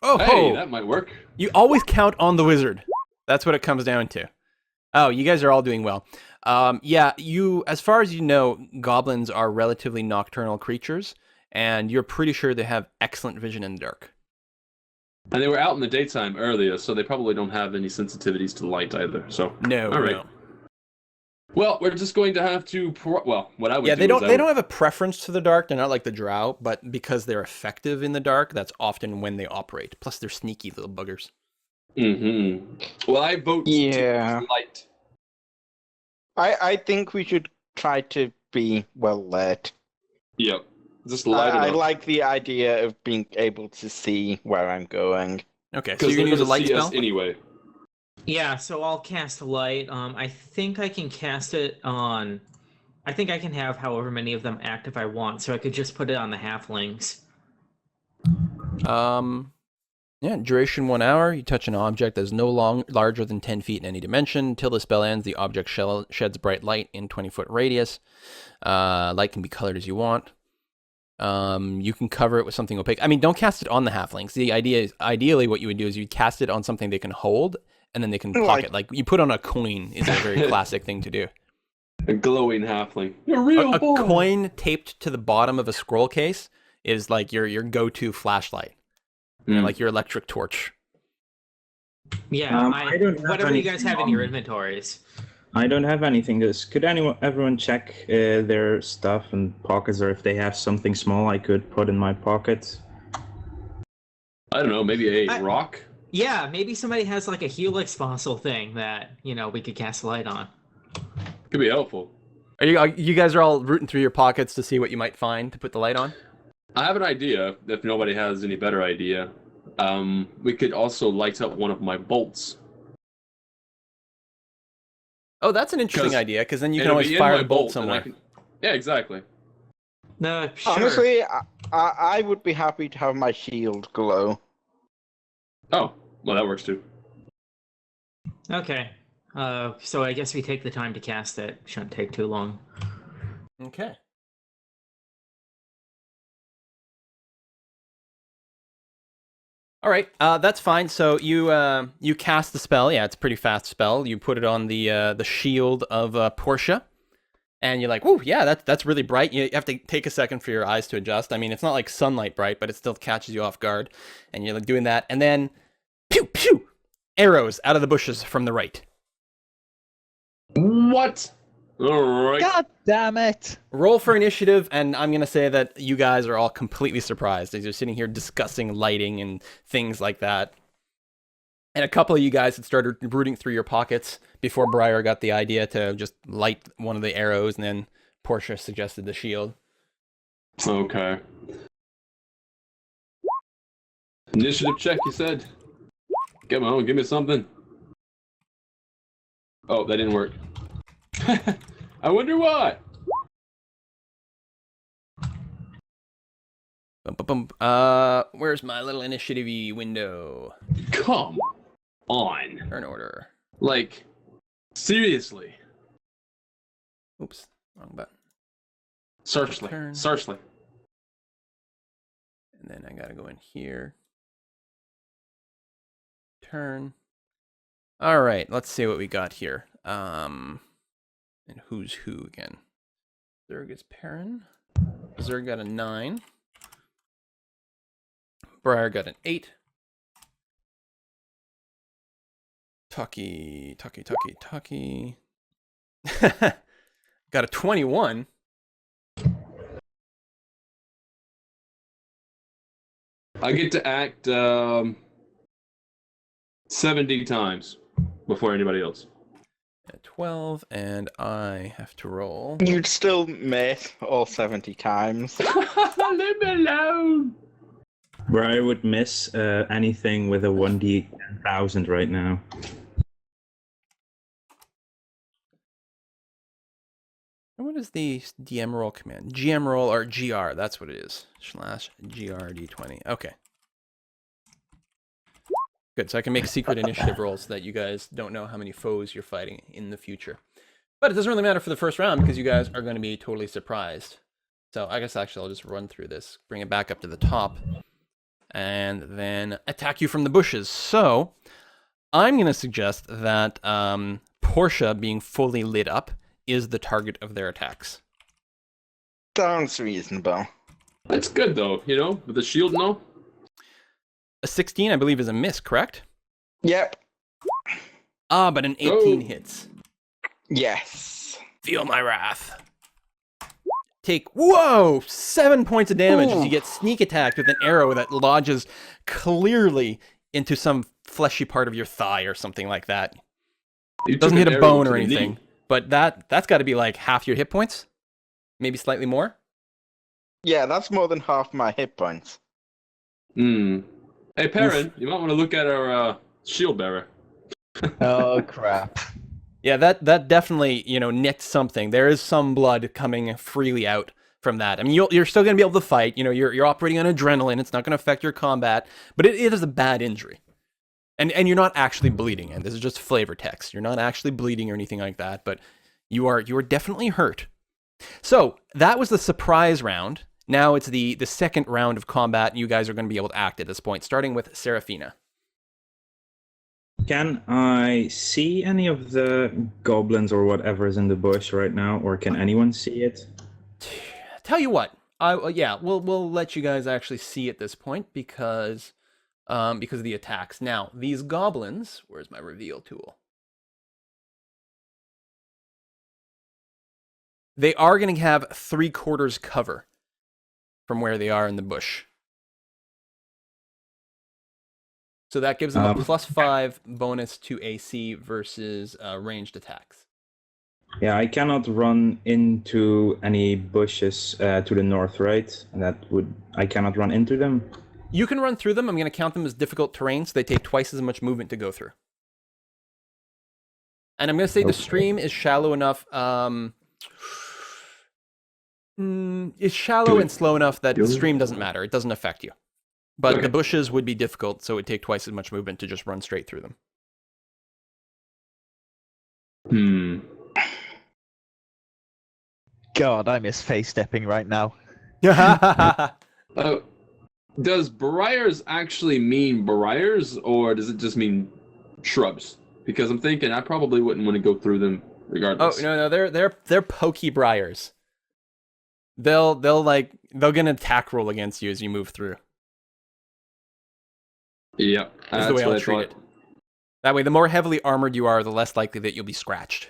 Oh, Hey, that might work. you always count on the wizard. That's what it comes down to. Oh, you guys are all doing well. Yeah, as far as you know, goblins are relatively nocturnal creatures, and you're pretty sure they have excellent vision in the dark. And they were out in the daytime earlier, so they probably don't have any sensitivities to light either. So No, all right. no. Well, we're just going to have to. What I would Yeah, do they is don't. I They would- don't have a preference to the dark. They're not like the drow, but because they're effective in the dark, that's often when they operate. Plus, they're sneaky little buggers. Well, I vote Yeah. to light. I think we should try to be well lit. Yep. Just light it I up. like the idea of being able to see where I'm going. Okay, so Because you're they're gonna use a going to light see spell. us anyway. Yeah, so I'll cast light. I think I can cast it on. I think I can have however many of them active I want, so I could just put it on the halflings. Yeah, duration 1 hour. You touch an object that is no larger than 10 feet in any dimension. Till the spell ends, the object sheds bright light in 20-foot radius. Light can be colored as you want. You can cover it with something opaque. I mean, don't cast it on the halflings. The idea is, ideally, what you would do is you cast it on something they can hold, and then they can pocket. Like you put on a coin is a very classic thing to do. A glowing halfling. You're real A boy. coin taped to the bottom of a scroll case is like your go-to flashlight. You know, like your electric torch. Yeah, I don't have whatever you guys anything have in on your me. inventories. I don't have anything. Could everyone check their stuff and pockets, or if they have something small I could put in my pocket? I don't know, maybe a I- rock? Yeah, maybe somebody has like a helix fossil thing that we could cast light on. Could be helpful. Are you guys are all rooting through your pockets to see what you might find to put the light on? I have an idea, if nobody has any better idea. We could also light up one of my bolts. Oh, that's an interesting 'Cause idea, because then you can It'll always be in fire my the bolt bolt, and somewhere. Yeah, exactly. No, sure. Honestly, I would be happy to have my shield glow. Oh, well, that works too. Okay. So I guess we take the time to cast it. Shouldn't take too long. Okay. All right, that's fine. So you cast the spell. Yeah, it's a pretty fast spell. You put it on the shield of Portia, and you're like, "Whoa, yeah, that's really bright." You have to take a second for your eyes to adjust. I mean, it's not like sunlight bright, but it still catches you off guard, and you're like doing that, and then, pew pew, arrows out of the bushes from the right. What? All right. God damn it! Roll for initiative, and I'm going to say that you guys are all completely surprised as you're sitting here discussing lighting and things like that. And a couple of you guys had started rooting through your pockets before Briar got the idea to just light one of the arrows, and then Portia suggested the shield. Okay. Initiative check, you said? Come on, give me something. Oh, that didn't work. I wonder why. Where's my little initiative window? Come on. Turn order. Like, seriously. Oops, wrong button. Seriously. Turn. Seriously. And then I gotta go in here. Turn. All right, let's see what we got here. And who's who again? Zerg is Perrin. Zerg got a 9. Briar got an 8. Tucky. Got a 21. I get to act 70 times before anybody else. At 12, and I have to roll. You'd still miss all 70 times. Leave me alone. Where I would miss anything with a 1d1000 right now. And what is the DM roll command? GM roll or GR, that's what it is. /GRD20. Okay. Good, so I can make secret initiative rolls so that you guys don't know how many foes you're fighting in the future. But it doesn't really matter for the first round because you guys are going to be totally surprised. So I guess actually I'll just run through this, bring it back up to the top, and then attack you from the bushes. So I'm going to suggest that Portia being fully lit up is the target of their attacks. Sounds reasonable. That's good though, you know, with the shield and all. A 16, I believe, is a miss, correct? Yep. Ah, but an 18 Oh. hits. Yes. Feel my wrath. Take, 7 points of damage as you get sneak attacked with an arrow that lodges clearly into some fleshy part of your thigh or something like that. You It doesn't took hit an a arrow bone to or the anything, knee. but that's got to be like half your hit points? Maybe slightly more? Yeah, that's more than half my hit points. Hey, Perrin, you might want to look at our shield bearer. Oh crap. Yeah, that definitely, nicked something. There is some blood coming freely out from that. I mean, you're still going to be able to fight. You're operating on adrenaline. It's not going to affect your combat, but it is a bad injury. And you're not actually bleeding. And this is just flavor text. You're not actually bleeding or anything like that, but you are definitely hurt. So that was the surprise round. Now it's the second round of combat. You guys are going to be able to act at this point, starting with Seraphina. Can I see any of the goblins or whatever is in the bush right now, or can anyone see it? Tell you what, we'll let you guys actually see at this point because of the attacks. Now these goblins, where's my reveal tool? They are going to have 3/4 cover from where they are in the bush. So that gives them a +5 bonus to AC versus ranged attacks. Yeah, I cannot run into any bushes to the north, right? I cannot run into them. You can run through them. I'm going to count them as difficult terrain, so they take twice as much movement to go through. And I'm going to say the stream is shallow enough. It's shallow and slow enough that the stream doesn't matter. It doesn't affect you. But Okay. the bushes would be difficult, so it would take twice as much movement to just run straight through them. God, I miss face stepping right now. Oh, Does briars actually mean briars, or does it just mean shrubs? Because I'm thinking I probably wouldn't want to go through them Oh regardless. no, they're pokey briars. They'll get an attack roll against you as you move through. Yep, That's the that's way what I'll I treat thought. it. That way, the more heavily armored you are, the less likely that you'll be scratched.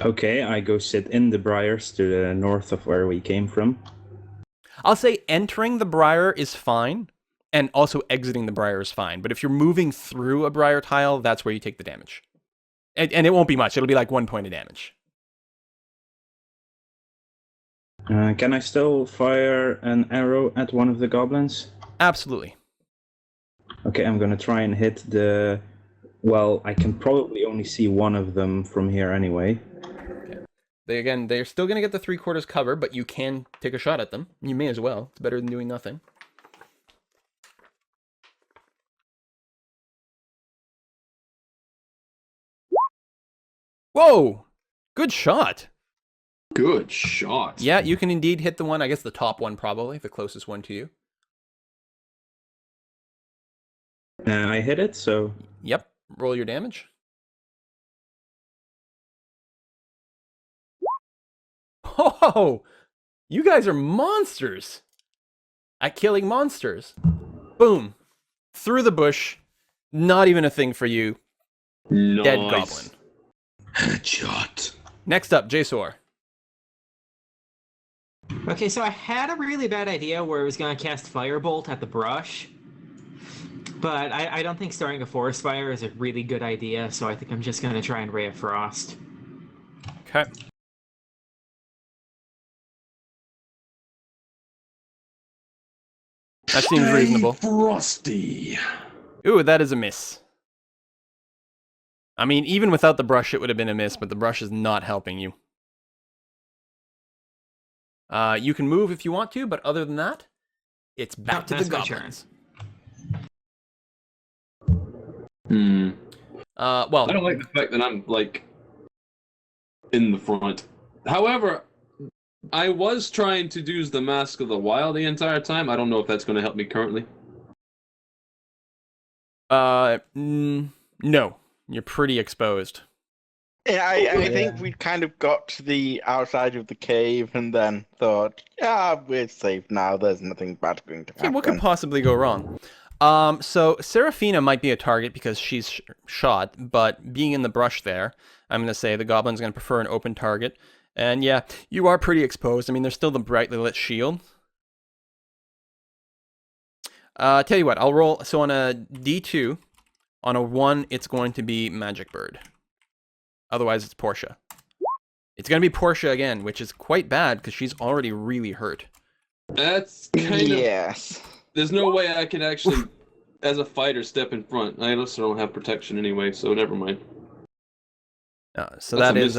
Okay, I go sit in the briars to the north of where we came from. I'll say entering the briar is fine, and also exiting the briar is fine. But if you're moving through a briar tile, that's where you take the damage. And it won't be much. It'll be like 1 point of damage. Can I still fire an arrow at one of the goblins? Absolutely. Okay, I'm gonna try and hit the... Well, I can probably only see one of them from here anyway. They're still going to get the 3/4 cover, but you can take a shot at them. You may as well. It's better than doing nothing. Whoa! Good shot. Good shot. Yeah, you can indeed hit the one, I guess the top one probably, the closest one to you. I hit it, so... Yep. Roll your damage. Oh, you guys are monsters at killing monsters. Boom. Through the bush. Not even a thing for you. Nice. Dead goblin. Headshot. Next up, Jasor. Okay, so I had a really bad idea where I was going to cast Firebolt at the brush. But I don't think starting a Forest Fire is a really good idea, so I think I'm just going to try and Ray of Frost. Okay. That seems reasonable. Frosty. Ooh, that is a miss. I mean, even without the brush, it would have been a miss, but the brush is not helping you. You can move if you want to, but other than that, it's back to the that's my turn. goblins. I don't like the fact that I'm, like, in the front. However, I was trying to use the Mask of the Wild the entire time. I don't know if that's going to help me currently. No. You're pretty exposed. Yeah, I think we kind of got to the outside of the cave and then thought, yeah, we're safe now. There's nothing bad going to happen. Okay, what could possibly go wrong? So Seraphina might be a target because she's shot, but being in the brush there, I'm going to say the goblin's going to prefer an open target. And yeah, you are pretty exposed. I mean, there's still the brightly lit shield. Tell you what, I'll roll. So on a D2, on a 1, it's going to be Magic Bird. Otherwise, it's Portia. It's going to be Portia again, which is quite bad because she's already really hurt. That's kind of... Yes. There's no way I can actually, as a fighter, step in front. I also don't have protection anyway, so never mind. So That's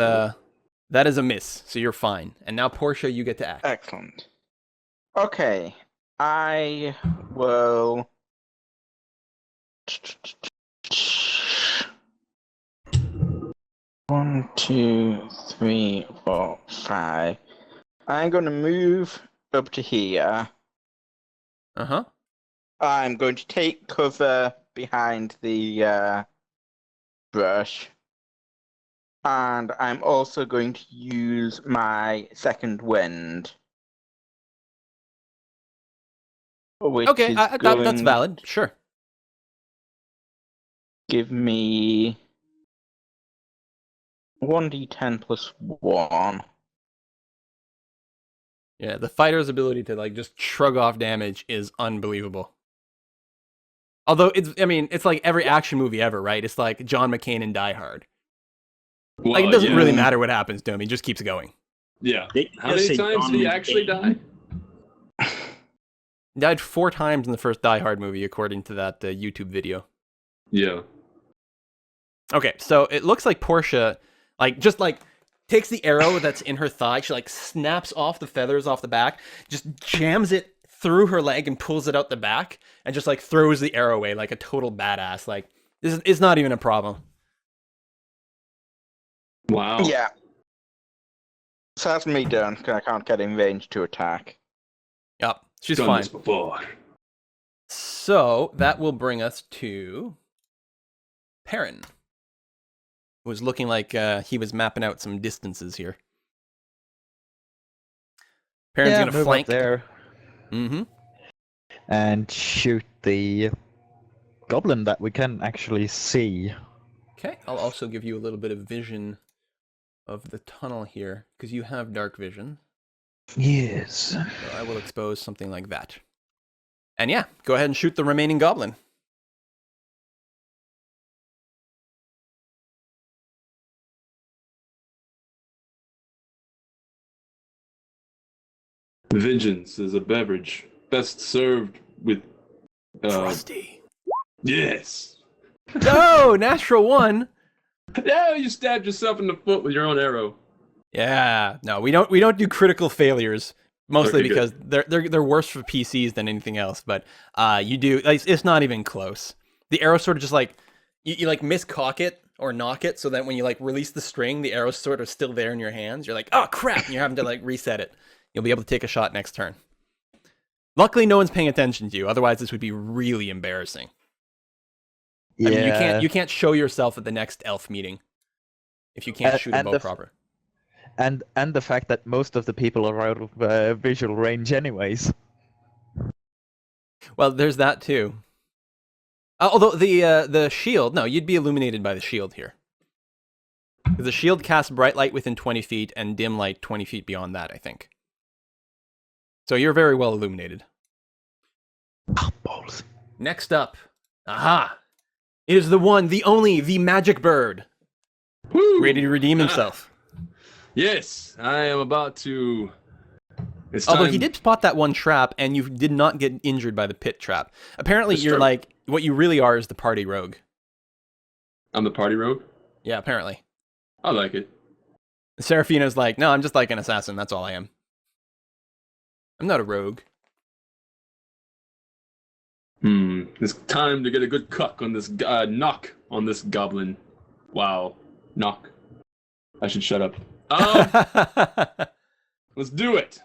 that is a miss. So you're fine. And now Portia, you get to act. Excellent. Okay. I will... 1, 2, 3, 4, 5. I'm going to move up to here. Uh-huh. I'm going to take cover behind the brush. And I'm also going to use my second wind. Which Okay, is that's going valid. Sure. give me 1d10 plus 1. Yeah, the fighter's ability to like just shrug off damage is unbelievable. Although it's like every action movie ever, right? It's like John McCain in Die Hard. Well, Like it doesn't yeah. really matter what happens to him; he just keeps going. Yeah. They How many say times John did he actually McCain. die? He died 4 times in the first Die Hard movie, according to that YouTube video. Yeah. Okay, so it looks like Portia, just takes the arrow that's in her thigh. She like snaps off the feathers off the back, just jams it through her leg and pulls it out the back, and just like throws the arrow away like a total badass. Like this is not even a problem. Wow. Yeah. So that's me done, because I can't get in range to attack. Yep, she's Done fine. this before. So that will bring us to Perrin, who was looking like he was mapping out some distances here. Perrin's Yeah, gonna move flank up there Mm-hmm. and shoot the goblin that we can actually see. Okay, I'll also give you a little bit of vision of the tunnel here, because you have dark vision. Yes. So I will expose something like that. And yeah, go ahead and shoot the remaining goblin. Vengeance is a beverage best served with. Frosty. Yes. No, natural one. Yeah, you stabbed yourself in the foot with your own arrow. Yeah, no, we don't do critical failures. Mostly Okay, because they're worse for PCs than anything else. But you do, like, it's not even close. The arrow sort of just like you like miscock it or knock it, so that when you like release the string, the arrow's sort of still there in your hands. You're like, oh crap, and you're having to like reset it. You'll be able to take a shot next turn. Luckily, no one's paying attention to you. Otherwise, this would be really embarrassing. Yeah. I mean, you can't show yourself at the next elf meeting if you can't shoot a bow proper. And the fact that most of the people are out of visual range anyways. Well, there's that too. Although the shield, no, you'd be illuminated by the shield here. Because the shield casts bright light within 20 feet and dim light 20 feet beyond that, I think. So you're very well illuminated. Balls. Next up, aha! It is the one, the only, the magic bird. Woo! Ready to redeem himself. Yes, I am about to. It's Although time. he did spot that one trap, and you did not get injured by the pit trap. Apparently, That's you're true. like, what you really are is the party rogue. I'm the party rogue. Yeah, apparently. I like it. Serafino's like, no, I'm just like an assassin, that's all I am. I'm not a rogue. It's time to get a good cuck on this knock on this goblin. Wow, knock. I should shut up. Let's do it.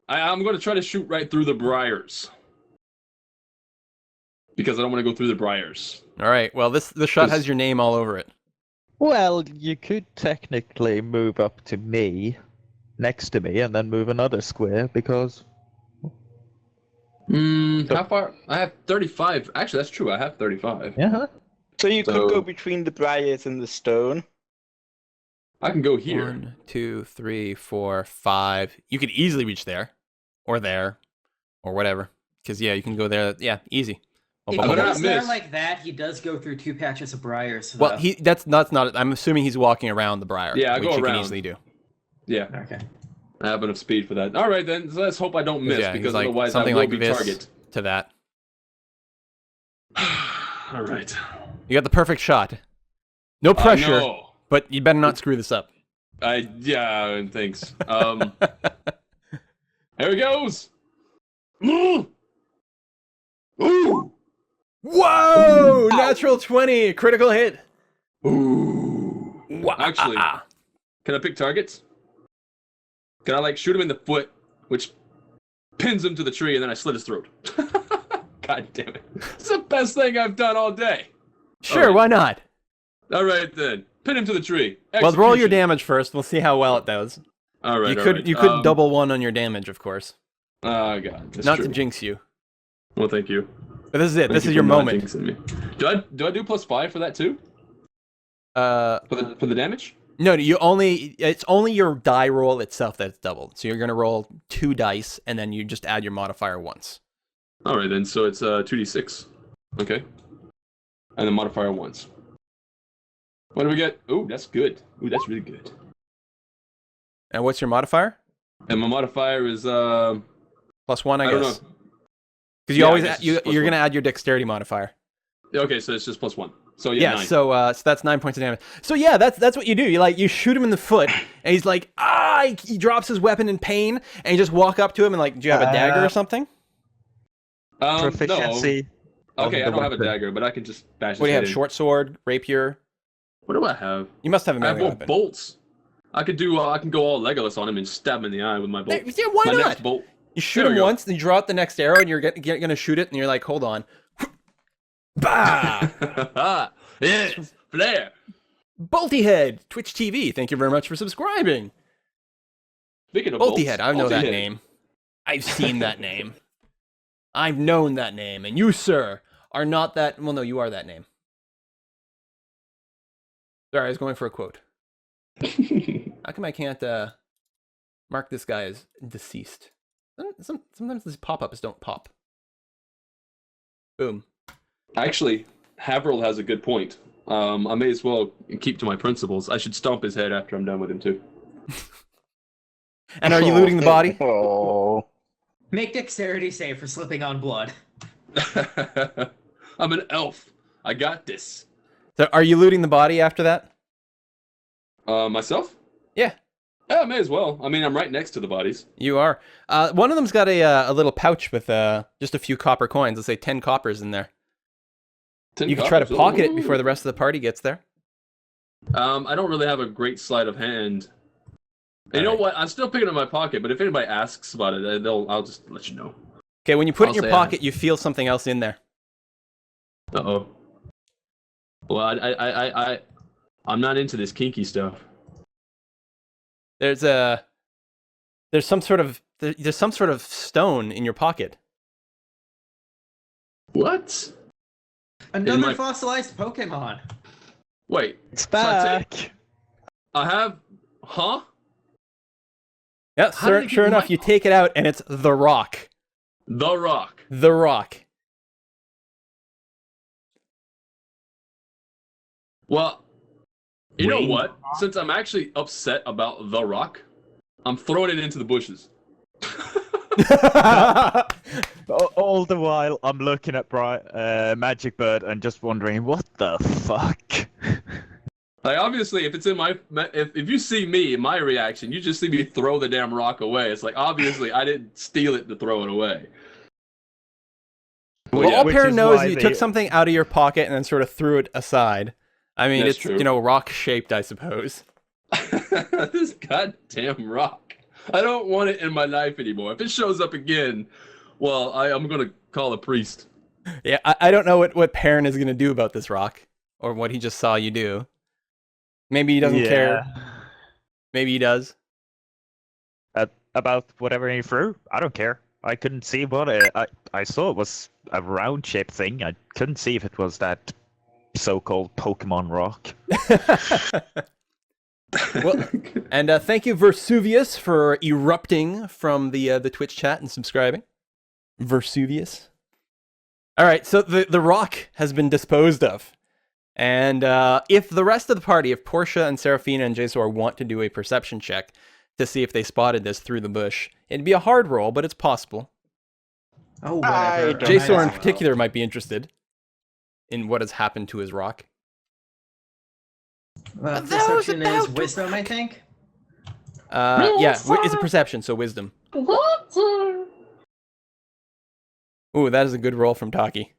I'm going to try to shoot right through the briars because I don't want to go through the briars. All right, well, this shot has your name all over it. Well, you could technically move up to me, next to me, and then move another square because. How far? I have 35. Actually, that's true. I have 35. Yeah. So you could So- go between the briars and the stone. I can go here. 1, 2, 3, 4, 5. You could easily reach there, or whatever. Because yeah, you can go there. Yeah, easy. If I'm he gonna goes there miss. like that, he does go through 2 patches of briars. So Well, that's not. I'm assuming he's walking around the briar. Yeah, I which go you around. can easily do. Yeah, Okay. I have enough speed for that. All right, then. So let's hope I don't miss Yeah, he's because like otherwise I something will like be this target. to that. All right. You got the perfect shot. No pressure, No. but you better not screw this up. Yeah, thanks. Here he goes. Ooh. Ooh. Whoa! Natural 20, critical hit. Ooh. Wow. Actually, can I pick targets? Can I like shoot him in the foot, which pins him to the tree, and then I slit his throat? God damn it! It's the best thing I've done all day. Sure, Alright. why not? All right then, pin him to the tree. Well, roll your Execution. damage first. We'll see how well it does. All right. You could double one on your damage, of course. Oh god, that's Not true. to jinx you. Well, thank you. But this is it. Thank This you is your for not moment. jinxing me. Do I do +5 for that too? Uh, For the damage? no, it's only your die roll itself that's doubled. So you're gonna roll 2 dice, and then you just add your modifier once. All right then. So it's 2d6. Okay. And the modifier once. What do we get? Ooh, that's good. Ooh, that's really good. And what's your modifier? And my modifier is +1, I don't guess. know. Because you Yeah, I always guess it's just you're +1. gonna add your dexterity modifier. Okay, so it's just +1. So yeah, Yeah, 9. so that's 9 points of damage. So yeah, that's what you do. You shoot him in the foot, and he's like, he drops his weapon in pain, and you just walk up to him and like, do you have a dagger or something? Proficiency. No. Okay, I on the don't have a weapon. dagger, but I can just bash his What do you head have? in. Short sword, rapier. What do I have? You must have a I have melee more weapon. bolts. I could do. I can go all Legolas on him and stab him in the eye with my bolt. Yeah, why my not? next bolt. You shoot There we him go. once, then you draw out the next arrow, and you're gonna shoot it, and you're like, hold on. Bah! Yes, flare. Bolty Head, Twitch TV. Thank you very much for subscribing. Speaking of Bolty bolts, Head, I know Bolty that Head. name. I've seen that name. I've known that name, and you, sir, are not that. Well, no, you are that name. Sorry, I was going for a quote. How come I can't mark this guy as deceased? Sometimes these pop-ups don't pop. Boom. Actually, Haverl has a good point. I may as well keep to my principles. I should stomp his head after I'm done with him too. And are you looting the body? Oh. Make dexterity save for slipping on blood. I'm an elf. I got this. So are you looting the body after that? Myself? Yeah, Yeah, I may as well. I mean, I'm right next to the bodies. you are. One of them's got a little pouch with just a few copper coins. Let's say 10 coppers in there. 10 You can try to coppers. pocket it Ooh. before the rest of the party gets there. I don't really have a great sleight of hand. And you know Alright. what? I'm still picking up my pocket, but if anybody asks about it, I'll just let you know. Okay, when you put it I'll in your say pocket, you feel something else in there. Uh-oh. Well, I'm not into this kinky stuff. There's some sort of stone in your pocket. What? Another my- fossilized Pokemon. Wait. It's So I back. have... Huh? Yeah, How did it get sure in enough, my you take it out and it's the rock. The Rock. The rock. Well, you know Wayne what? Since I'm actually upset about The Rock, I'm throwing it into the bushes. All the while, I'm looking at Magic Bird and just wondering, what the fuck? Like, obviously, if it's in my... If you see me, my reaction, you just see me throw the damn rock away. It's like, obviously, I didn't steal it to throw it away. Well, all Which Pear is knows why is you they- took something out of your pocket and then sort of threw it aside. I mean, That's it's, true. rock-shaped, I suppose. This goddamn rock. I don't want it in my life anymore. If it shows up again, well, I'm going to call a priest. Yeah, I don't know what Perrin is going to do about this rock, or what he just saw you do. Maybe he doesn't care. Maybe he does. About whatever he threw, I don't care. I couldn't see what I saw it was a round-shaped thing. I couldn't see if it was that so-called Pokemon rock. Well, and thank you, Vesuvius, for erupting from the Twitch chat and subscribing. Vesuvius. All right, so the rock has been disposed of. And if the rest of the party, if Portia and Seraphina and Jasor want to do a perception check to see if they spotted this through the bush, it'd be a hard roll, but it's possible. Oh, I whatever. don't Jasor in know. particular might be interested in what has happened to his rock. Perception is wisdom, I think. Yeah, it's a perception, so wisdom. Ooh, that is a good roll from Taki.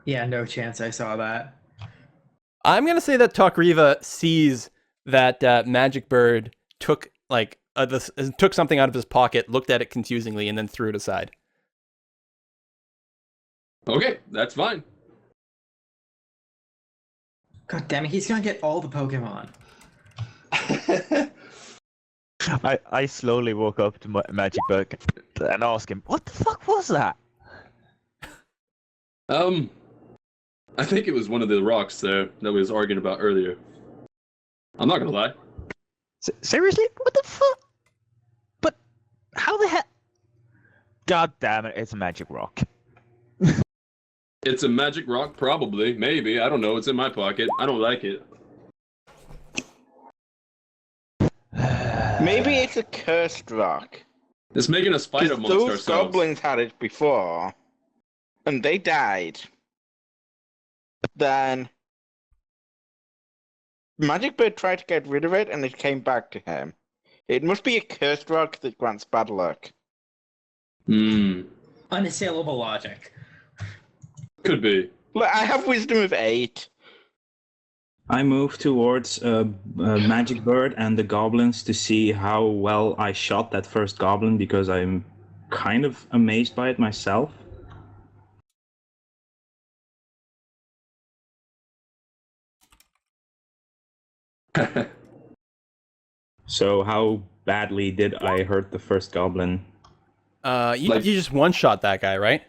Yeah, no chance I saw that. I'm gonna say that Takriva sees that Magic Bird took took something out of his pocket, looked at it confusingly, and then threw it aside. Okay, that's fine. God damn it, he's gonna get all the Pokemon. I slowly walk up to Magic Bird and ask him, "What the fuck was that?" I think it was one of the rocks there that we was arguing about earlier. I'm not gonna lie. Seriously? What the fuck? But how the hell? God damn it! It's a magic rock. It's a magic rock, probably, maybe. I don't know. It's in my pocket. I don't like it. Maybe it's a cursed rock. It's making us fight 'Cause amongst those ourselves. goblins had it before, and they died. Then Magic Bird tried to get rid of it, and it came back to him. It must be a cursed rock that grants bad luck. Unassailable logic. Could be. Look, I have wisdom of 8. I move towards Magic Bird and the goblins to see how well I shot that first goblin because I'm kind of amazed by it myself. So how badly did I hurt the first goblin? You just one-shot that guy, right?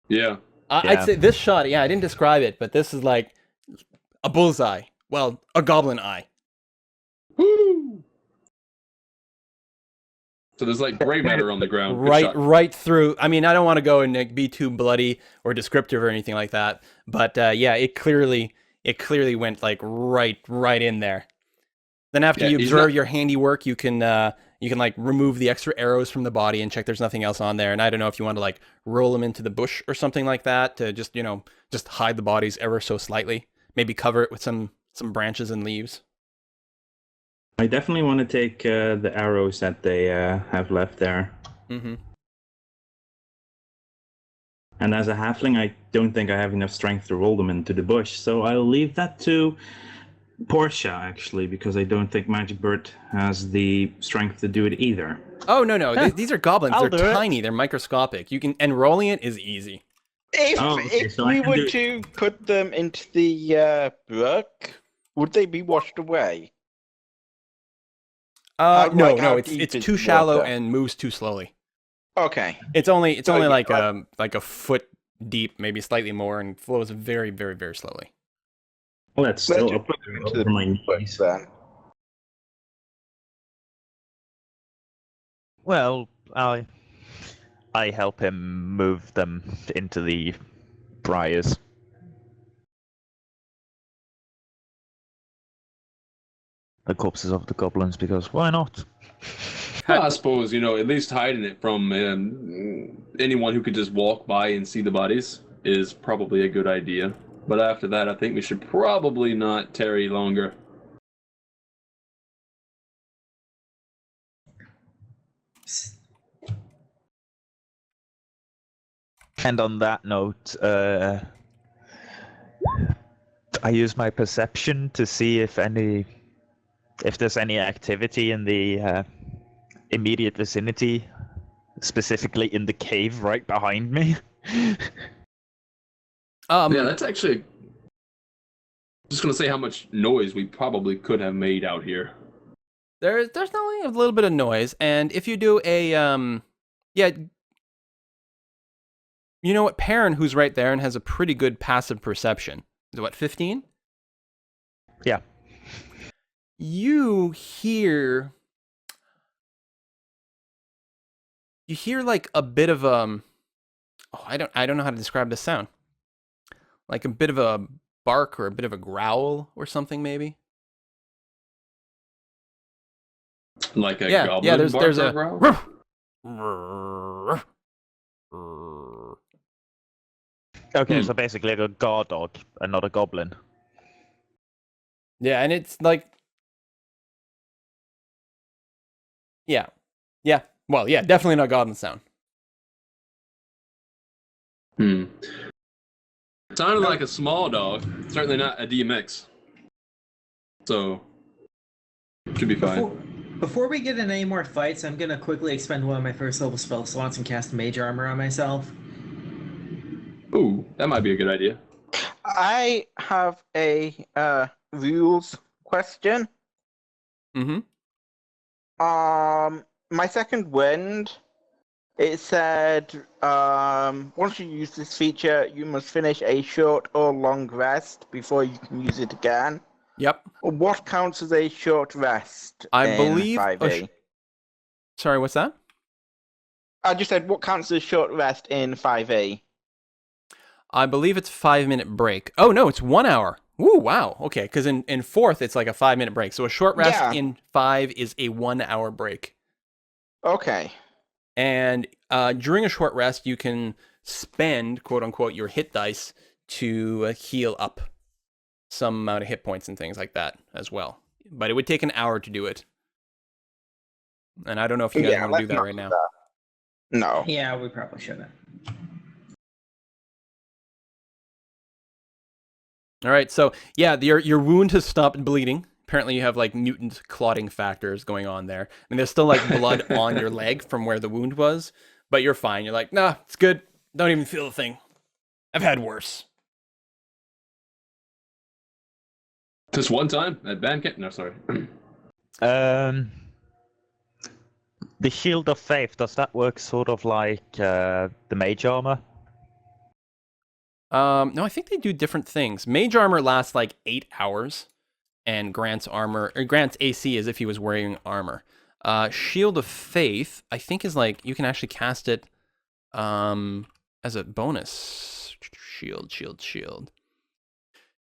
Yeah. I'd say this shot, yeah, I didn't describe it, but this is like a bullseye. Well, a goblin eye. Woo! So there's like gray matter on the ground. Good shot. Right through. I mean, I don't want to go and like, be too bloody or descriptive or anything like that, but yeah, it clearly went like right in there. Then after you observe your handiwork, you can like remove the extra arrows from the body and check there's nothing else on there. And I don't know if you want to like roll them into the bush or something like that to just just hide the bodies ever so slightly. Maybe cover it with some branches and leaves. I definitely want to take the arrows that they have left there. Mm-hmm. And as a halfling, I don't think I have enough strength to roll them into the bush, so I'll leave that to Portia, actually, because I don't think Magic Bird has the strength to do it either. Oh, no. These are goblins. I'll They're tiny. They're microscopic. And rolling it is easy. If we were to put them into the brook, would they be washed away? No. It's too shallow and moves too slowly. Okay. It's only like a foot deep, maybe slightly more, and flows very, very, very slowly. Well, that's still up over my knees. Then. Well, I help him move them into the briars. The corpses of the goblins, because why not? Well, I suppose, at least hiding it from anyone who could just walk by and see the bodies is probably a good idea. But after that, I think we should probably not tarry longer. And on that note, I use my perception to see if there's any activity in the immediate vicinity, specifically in the cave right behind me. Yeah, that's actually... just going to say how much noise we probably could have made out here. There's only a little bit of noise, and if you do a you know what, Perrin, who's right there and has a pretty good passive perception. Is it what, 15? Yeah. You hear like a bit of I don't know how to describe the sound. Like a bit of a bark or a bit of a growl or something, maybe. Like a goblin there's bark a growl? Okay, so basically like a guard dog and not a goblin. Yeah, and it's like yeah. Well, yeah, definitely not goblin sound. Sounded like a small dog. Certainly not a DMX. So, should be fine. Before we get in any more fights, I'm going to quickly expend one of my first level spell slots and cast Mage Armor on myself. Ooh, that might be a good idea. I have a rules question. Mm-hmm. My second wind, it said, once you use this feature, you must finish a short or long rest before you can use it again. Yep. What counts as a short rest? I believe. 5e? Sorry, what's that? I just said, what counts as short rest in 5e? I believe it's 5-minute break. Oh no, it's 1 hour. Ooh, wow. Okay, because in 4th it's like a 5-minute break. So a short rest in 5 is a 1 hour break. Okay. And during a short rest, you can spend, quote unquote, your hit dice to heal up some amount of hit points and things like that as well. But it would take an hour to do it. And I don't know if you guys want to do that right now. No. Yeah, we probably shouldn't. All right, so yeah, your wound has stopped bleeding. Apparently, you have like mutant clotting factors going on there. I mean, there's still like blood on your leg from where the wound was, but you're fine. You're like, nah, it's good. Don't even feel the thing. I've had worse. Just one time at Bandcamp? No, sorry. The Shield of Faith, does that work sort of like the Mage Armor? No, I think they do different things. Mage armor lasts like 8 hours, and grants AC as if he was wearing armor. Shield of Faith, I think, is like you can actually cast it as a bonus. Shield.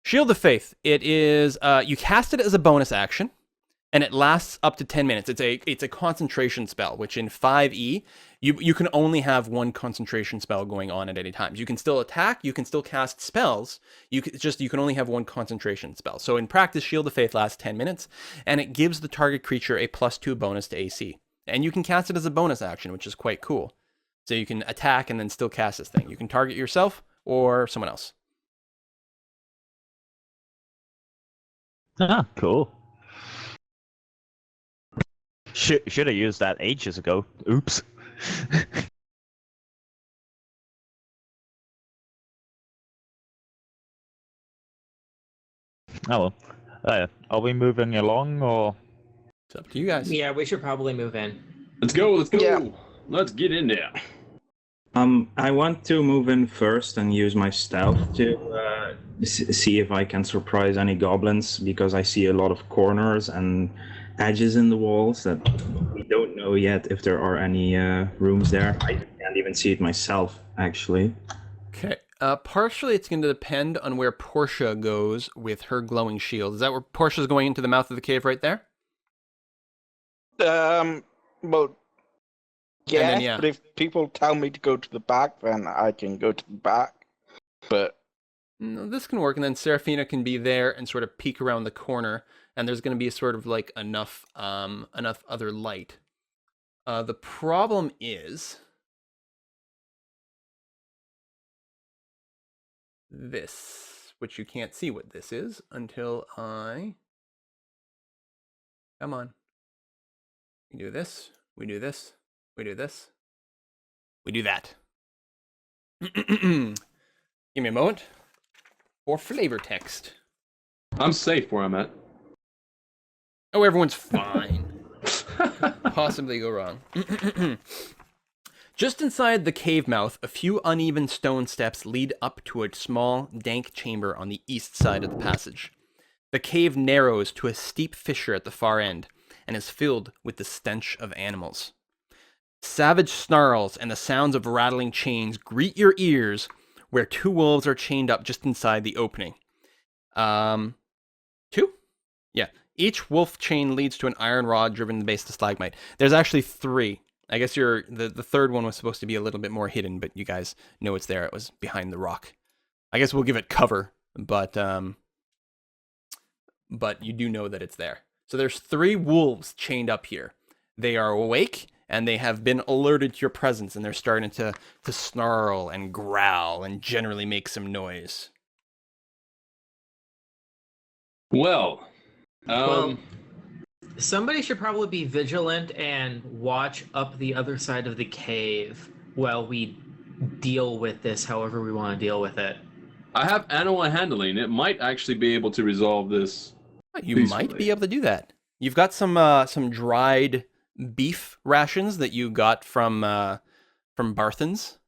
Shield of Faith. It is you cast it as a bonus action, and it lasts up to 10 minutes. It's a concentration spell, which in 5e you can only have one concentration spell going on at any time. You can still attack, you can still cast spells. You can only have one concentration spell. So in practice, Shield of Faith lasts 10 minutes, and it gives the target creature a +2 bonus to AC. And you can cast it as a bonus action, which is quite cool. So you can attack and then still cast this thing. You can target yourself or someone else. Ah, cool. Should have used that ages ago. Oops. Oh well. Are we moving along or? It's up to you guys. Yeah, we should probably move in. Let's go. Yeah. Let's get in there. I want to move in first and use my stealth to see if I can surprise any goblins, because I see a lot of corners and edges in the walls that we don't know yet if there are any rooms there. I can't even see it myself, actually. Okay. Partially, it's going to depend on where Portia goes with her glowing shield. Is that where Portia's going into the mouth of the cave right there? Well, yeah, then, yeah. but if people tell me to go to the back, then I can go to the back. But No, this can work, and then Seraphina can be there and sort of peek around the corner, and there's going to be sort of like enough other light. The problem is this, which you can't see what this is until I... Come on. We do this, we do this, we do this, we do that. Give me a moment. Or flavor text. I'm safe where I'm at. Oh, everyone's fine. Possibly go wrong. Just inside the cave mouth, a few uneven stone steps lead up to a small, dank chamber on the east side of the passage. The cave narrows to a steep fissure at the far end, and is filled with the stench of animals. Savage snarls and the sounds of rattling chains greet your ears where 2 wolves are chained up just inside the opening. 2? Yeah. Each wolf chain leads to an iron rod driven in the base of the stalagmite. There's actually 3. I guess the third one was supposed to be a little bit more hidden, but you guys know it's there. It was behind the rock. I guess we'll give it cover, but you do know that it's there. So there's 3 wolves chained up here. They are awake, and they have been alerted to your presence, and they're starting to snarl and growl and generally make some noise. Well, Somebody should probably be vigilant and watch up the other side of the cave while we deal with this however we want to deal with it. I have animal handling. It might actually be able to resolve this. You peacefully. might be able to do that. You've got some dried beef rations that you got from Barthen's.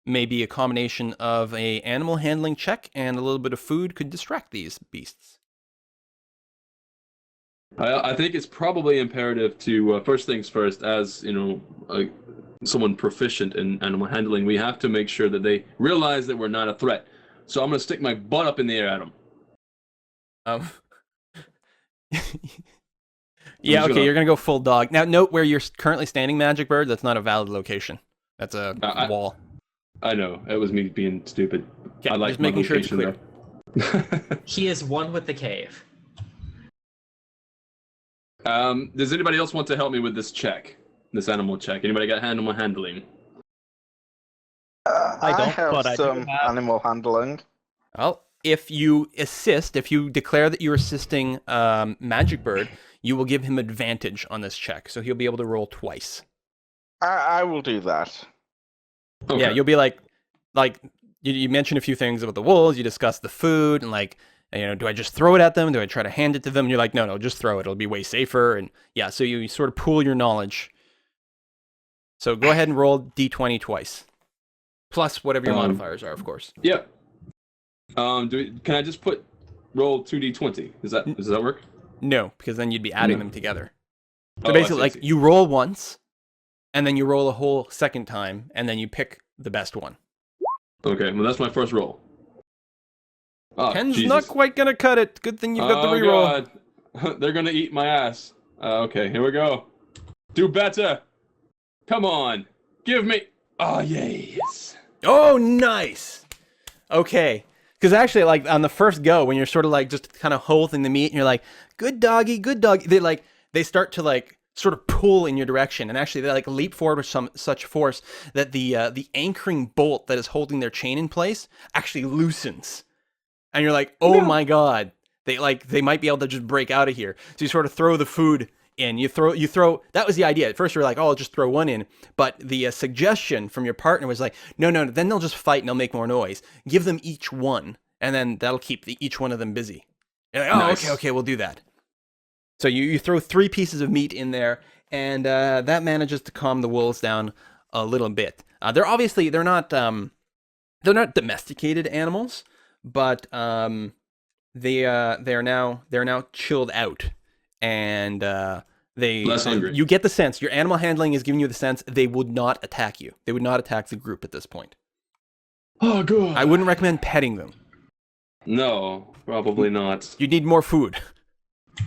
Maybe a combination of a animal handling check and a little bit of food could distract these beasts. I think it's probably imperative to, first things first, as someone proficient in animal handling, we have to make sure that they realize that we're not a threat. So I'm going to stick my butt up in the air at them. Yeah, okay, you're going to go full dog. Now, note where you're currently standing, Magic Bird, that's not a valid location. That's a wall. I know, it was me being stupid. Okay, I like just making sure it's clear. He is one with the cave. Does anybody else want to help me with this check? This animal check? Anybody got animal handling? I don't, have but I do some have- animal handling. Well, if you assist, if you declare that you're assisting Magic Bird, you will give him advantage on this check, so he'll be able to roll twice. I will do that. Okay. Yeah, you'll be like you mentioned a few things about the wolves. You discuss the food and like, you know, do I just throw it at them? Do I try to hand it to them? And you're like, no, just throw it. It'll be way safer. And yeah, so you sort of pool your knowledge. So go ahead and roll d20 twice, plus whatever your modifiers are, of course. Yeah. Can I just roll 2d20? Does that work? No, because then you'd be adding them together. So Oh, basically, I see. you roll once, and then you roll a whole second time, and then you pick the best one. Okay, well that's my first roll. Oh, 10's Jesus. not quite gonna cut it. Good thing you've got the reroll. God. They're gonna eat my ass. Okay, here we go. Do better. Come on. Give me. Oh, yes. Oh, nice. Okay. Because actually, like, on the first go, when you're sort of, like, just kind of holding the meat, and you're like, good doggy, they start to, like, sort of pull in your direction. And actually, they, like, leap forward with such force that the anchoring bolt that is holding their chain in place actually loosens. And you're like, oh, my God. They might be able to just break out of here. So you sort of throw the food in. You throw. That was the idea. At first, you were like, oh, I'll just throw one in. But the suggestion from your partner was like, no. Then they'll just fight and they'll make more noise. Give them each one, and then that'll keep each one of them busy. You're like, oh, Nice. okay, we'll do that. So you throw 3 pieces of meat in there, and that manages to calm the wolves down a little bit. They're not domesticated animals, but they're now chilled out, and Less hungry. you get the sense, your animal handling is giving you the sense they would not attack you. They would not attack the group at this point. Oh, good. I wouldn't recommend petting them. No, probably not. You need more food.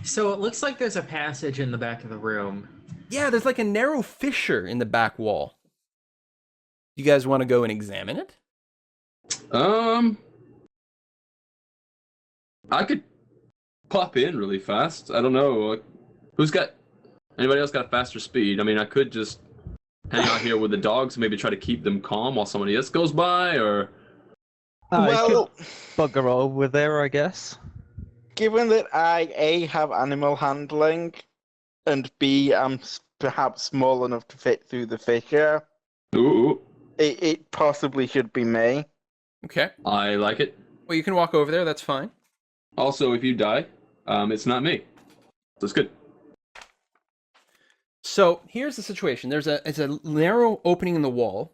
So it looks like there's a passage in the back of the room. Yeah, there's like a narrow fissure in the back wall. You guys want to go and examine it? I could pop in really fast. I don't know. Anybody else got faster speed? I mean, I could just hang out here with the dogs, maybe try to keep them calm while somebody else goes by, or... I could bugger over there, I guess. Given that I A, have animal handling, and B, am perhaps small enough to fit through the fissure, Ooh, it possibly should be me. Okay. I like it. Well, you can walk over there. That's fine. Also, if you die, it's not me. So it's good. So here's the situation. It's a narrow opening in the wall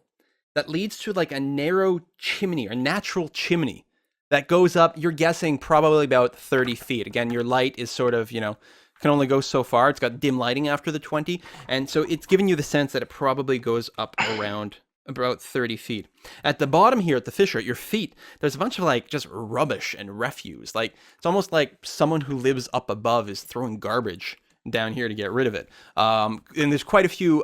that leads to like a narrow chimney, or natural chimney that goes up. You're guessing probably about 30 feet. Again, your light is sort of, can only go so far. It's got dim lighting after the 20. And so it's giving you the sense that it probably goes up around about 30 feet. At the bottom here at the fissure, at your feet, there's a bunch of like just rubbish and refuse. Like it's almost like someone who lives up above is throwing garbage down here to get rid of it. And there's quite a few,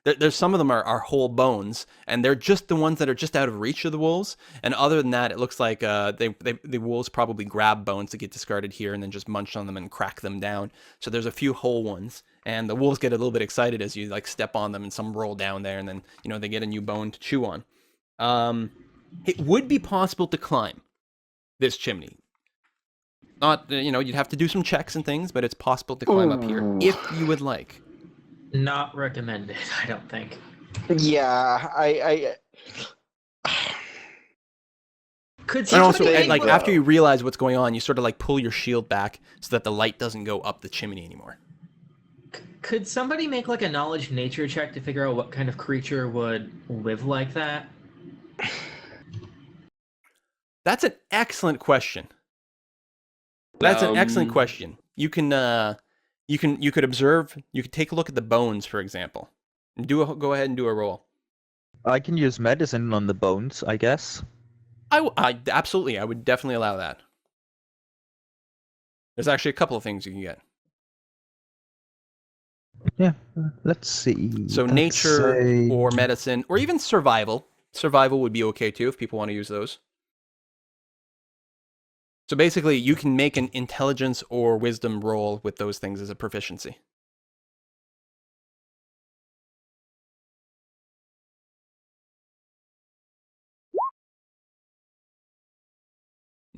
there's some of them are whole bones, and they're just the ones that are just out of reach of the wolves. And other than that, it looks like the wolves probably grab bones that get discarded here and then just munch on them and crack them down. So there's a few whole ones, and the wolves get a little bit excited as you like step on them, and some roll down there, and then they get a new bone to chew on. It would be possible to climb this chimney. Not, you'd have to do some checks and things, but it's possible to climb up here if you would like. Not recommended, I don't think. Yeah, I Could And also, somebody like make- after you realize what's going on, you sort of like pull your shield back so that the light doesn't go up the chimney anymore. Could somebody make like a knowledge nature check to figure out what kind of creature would live like that? That's an excellent question. That's an excellent question. You can you could observe. You could take a look at the bones, for example. And go ahead and do a roll. I can use medicine on the bones, I guess. I absolutely. I would definitely allow that. There's actually a couple of things you can get. Yeah, let's see. So Let's nature say- or medicine or even survival. Survival would be okay too if people want to use those. So basically, you can make an intelligence or wisdom roll with those things as a proficiency.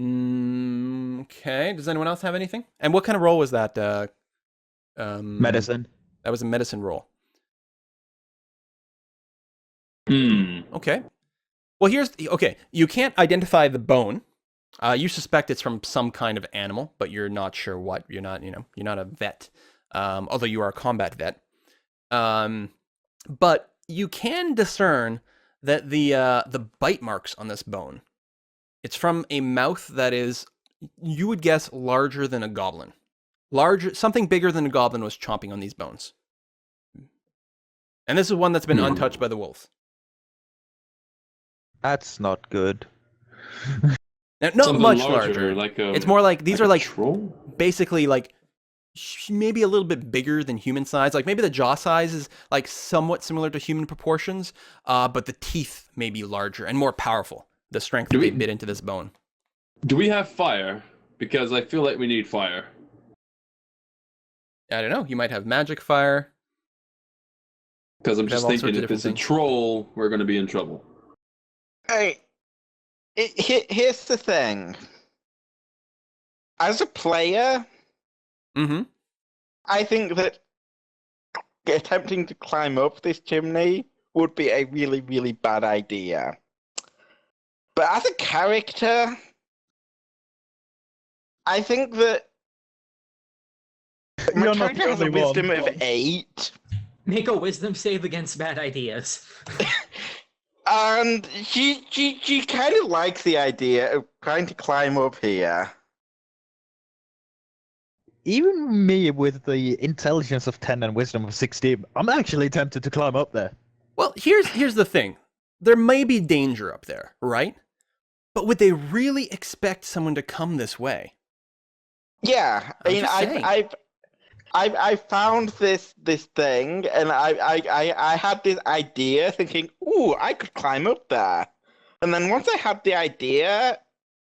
Okay. Does anyone else have anything? And what kind of roll was that? Medicine. That was a medicine roll. Okay. Well, okay. You can't identify the bone. You suspect it's from some kind of animal, but you're not sure what. You're not a vet, although you are a combat vet. But you can discern that the bite marks on this bone, it's from a mouth that is, you would guess, larger than a goblin. Something bigger than a goblin was chomping on these bones. And this is one that's been untouched by the wolf. That's not good. Now, not Something much larger. Like it's more like these are like troll? basically like maybe a little bit bigger than human size. Like maybe the jaw size is like somewhat similar to human proportions, but the teeth may be larger and more powerful. The strength that they bit into this bone. Do we have fire? Because I feel like we need fire. I don't know. You might have magic fire. Because I'm just thinking if it's a troll, we're going to be in trouble. Hey, here's the thing. As a player, I think that attempting to climb up this chimney would be a really, really bad idea. But as a character, I think that my character has a wisdom of 8. Make a wisdom save against bad ideas. And she kind of likes the idea of trying to climb up here. Even me with the intelligence of 10 and wisdom of 16, I'm actually tempted to climb up there. Well, here's the thing. There may be danger up there, right? But would they really expect someone to come this way? Yeah, I mean, I found this thing, and I had this idea, thinking, "Ooh, I could climb up there." And then once I had the idea,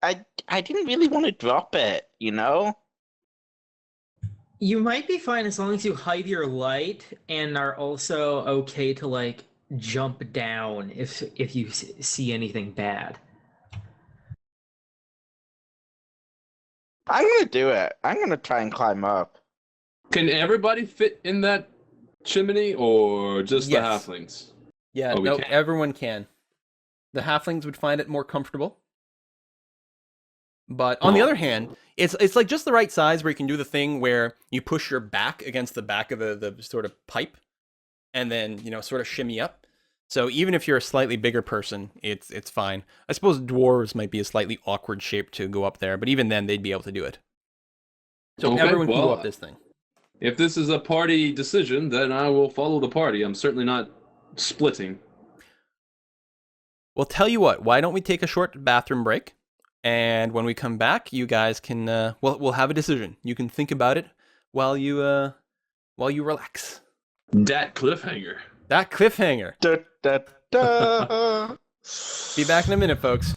I didn't really want to drop it, you know. You might be fine as long as you hide your light and are also okay to like jump down if you see anything bad. I'm gonna do it. I'm gonna try and climb up. Can everybody fit in that chimney, or just Yes. the halflings? Yeah, Oh, we no, can. everyone can. The halflings would find it more comfortable. But on the other hand, it's like just the right size where you can do the thing where you push your back against the back of the sort of pipe and then, sort of shimmy up. So even if you're a slightly bigger person, it's fine. I suppose dwarves might be a slightly awkward shape to go up there, but even then they'd be able to do it. So Okay, everyone can go well, up this thing. If this is a party decision, then I will follow the party. I'm certainly not splitting. Well, tell you what, why don't we take a short bathroom break? And when we come back, you guys can, we'll have a decision. You can think about it while you relax. That cliffhanger. That cliffhanger. Da, da, da. Be back in a minute, folks.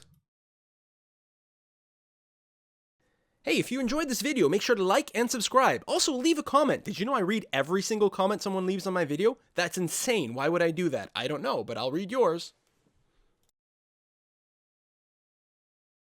Hey, if you enjoyed this video, make sure to like and subscribe. Also, leave a comment. Did you know I read every single comment someone leaves on my video? That's insane. Why would I do that? I don't know, but I'll read yours.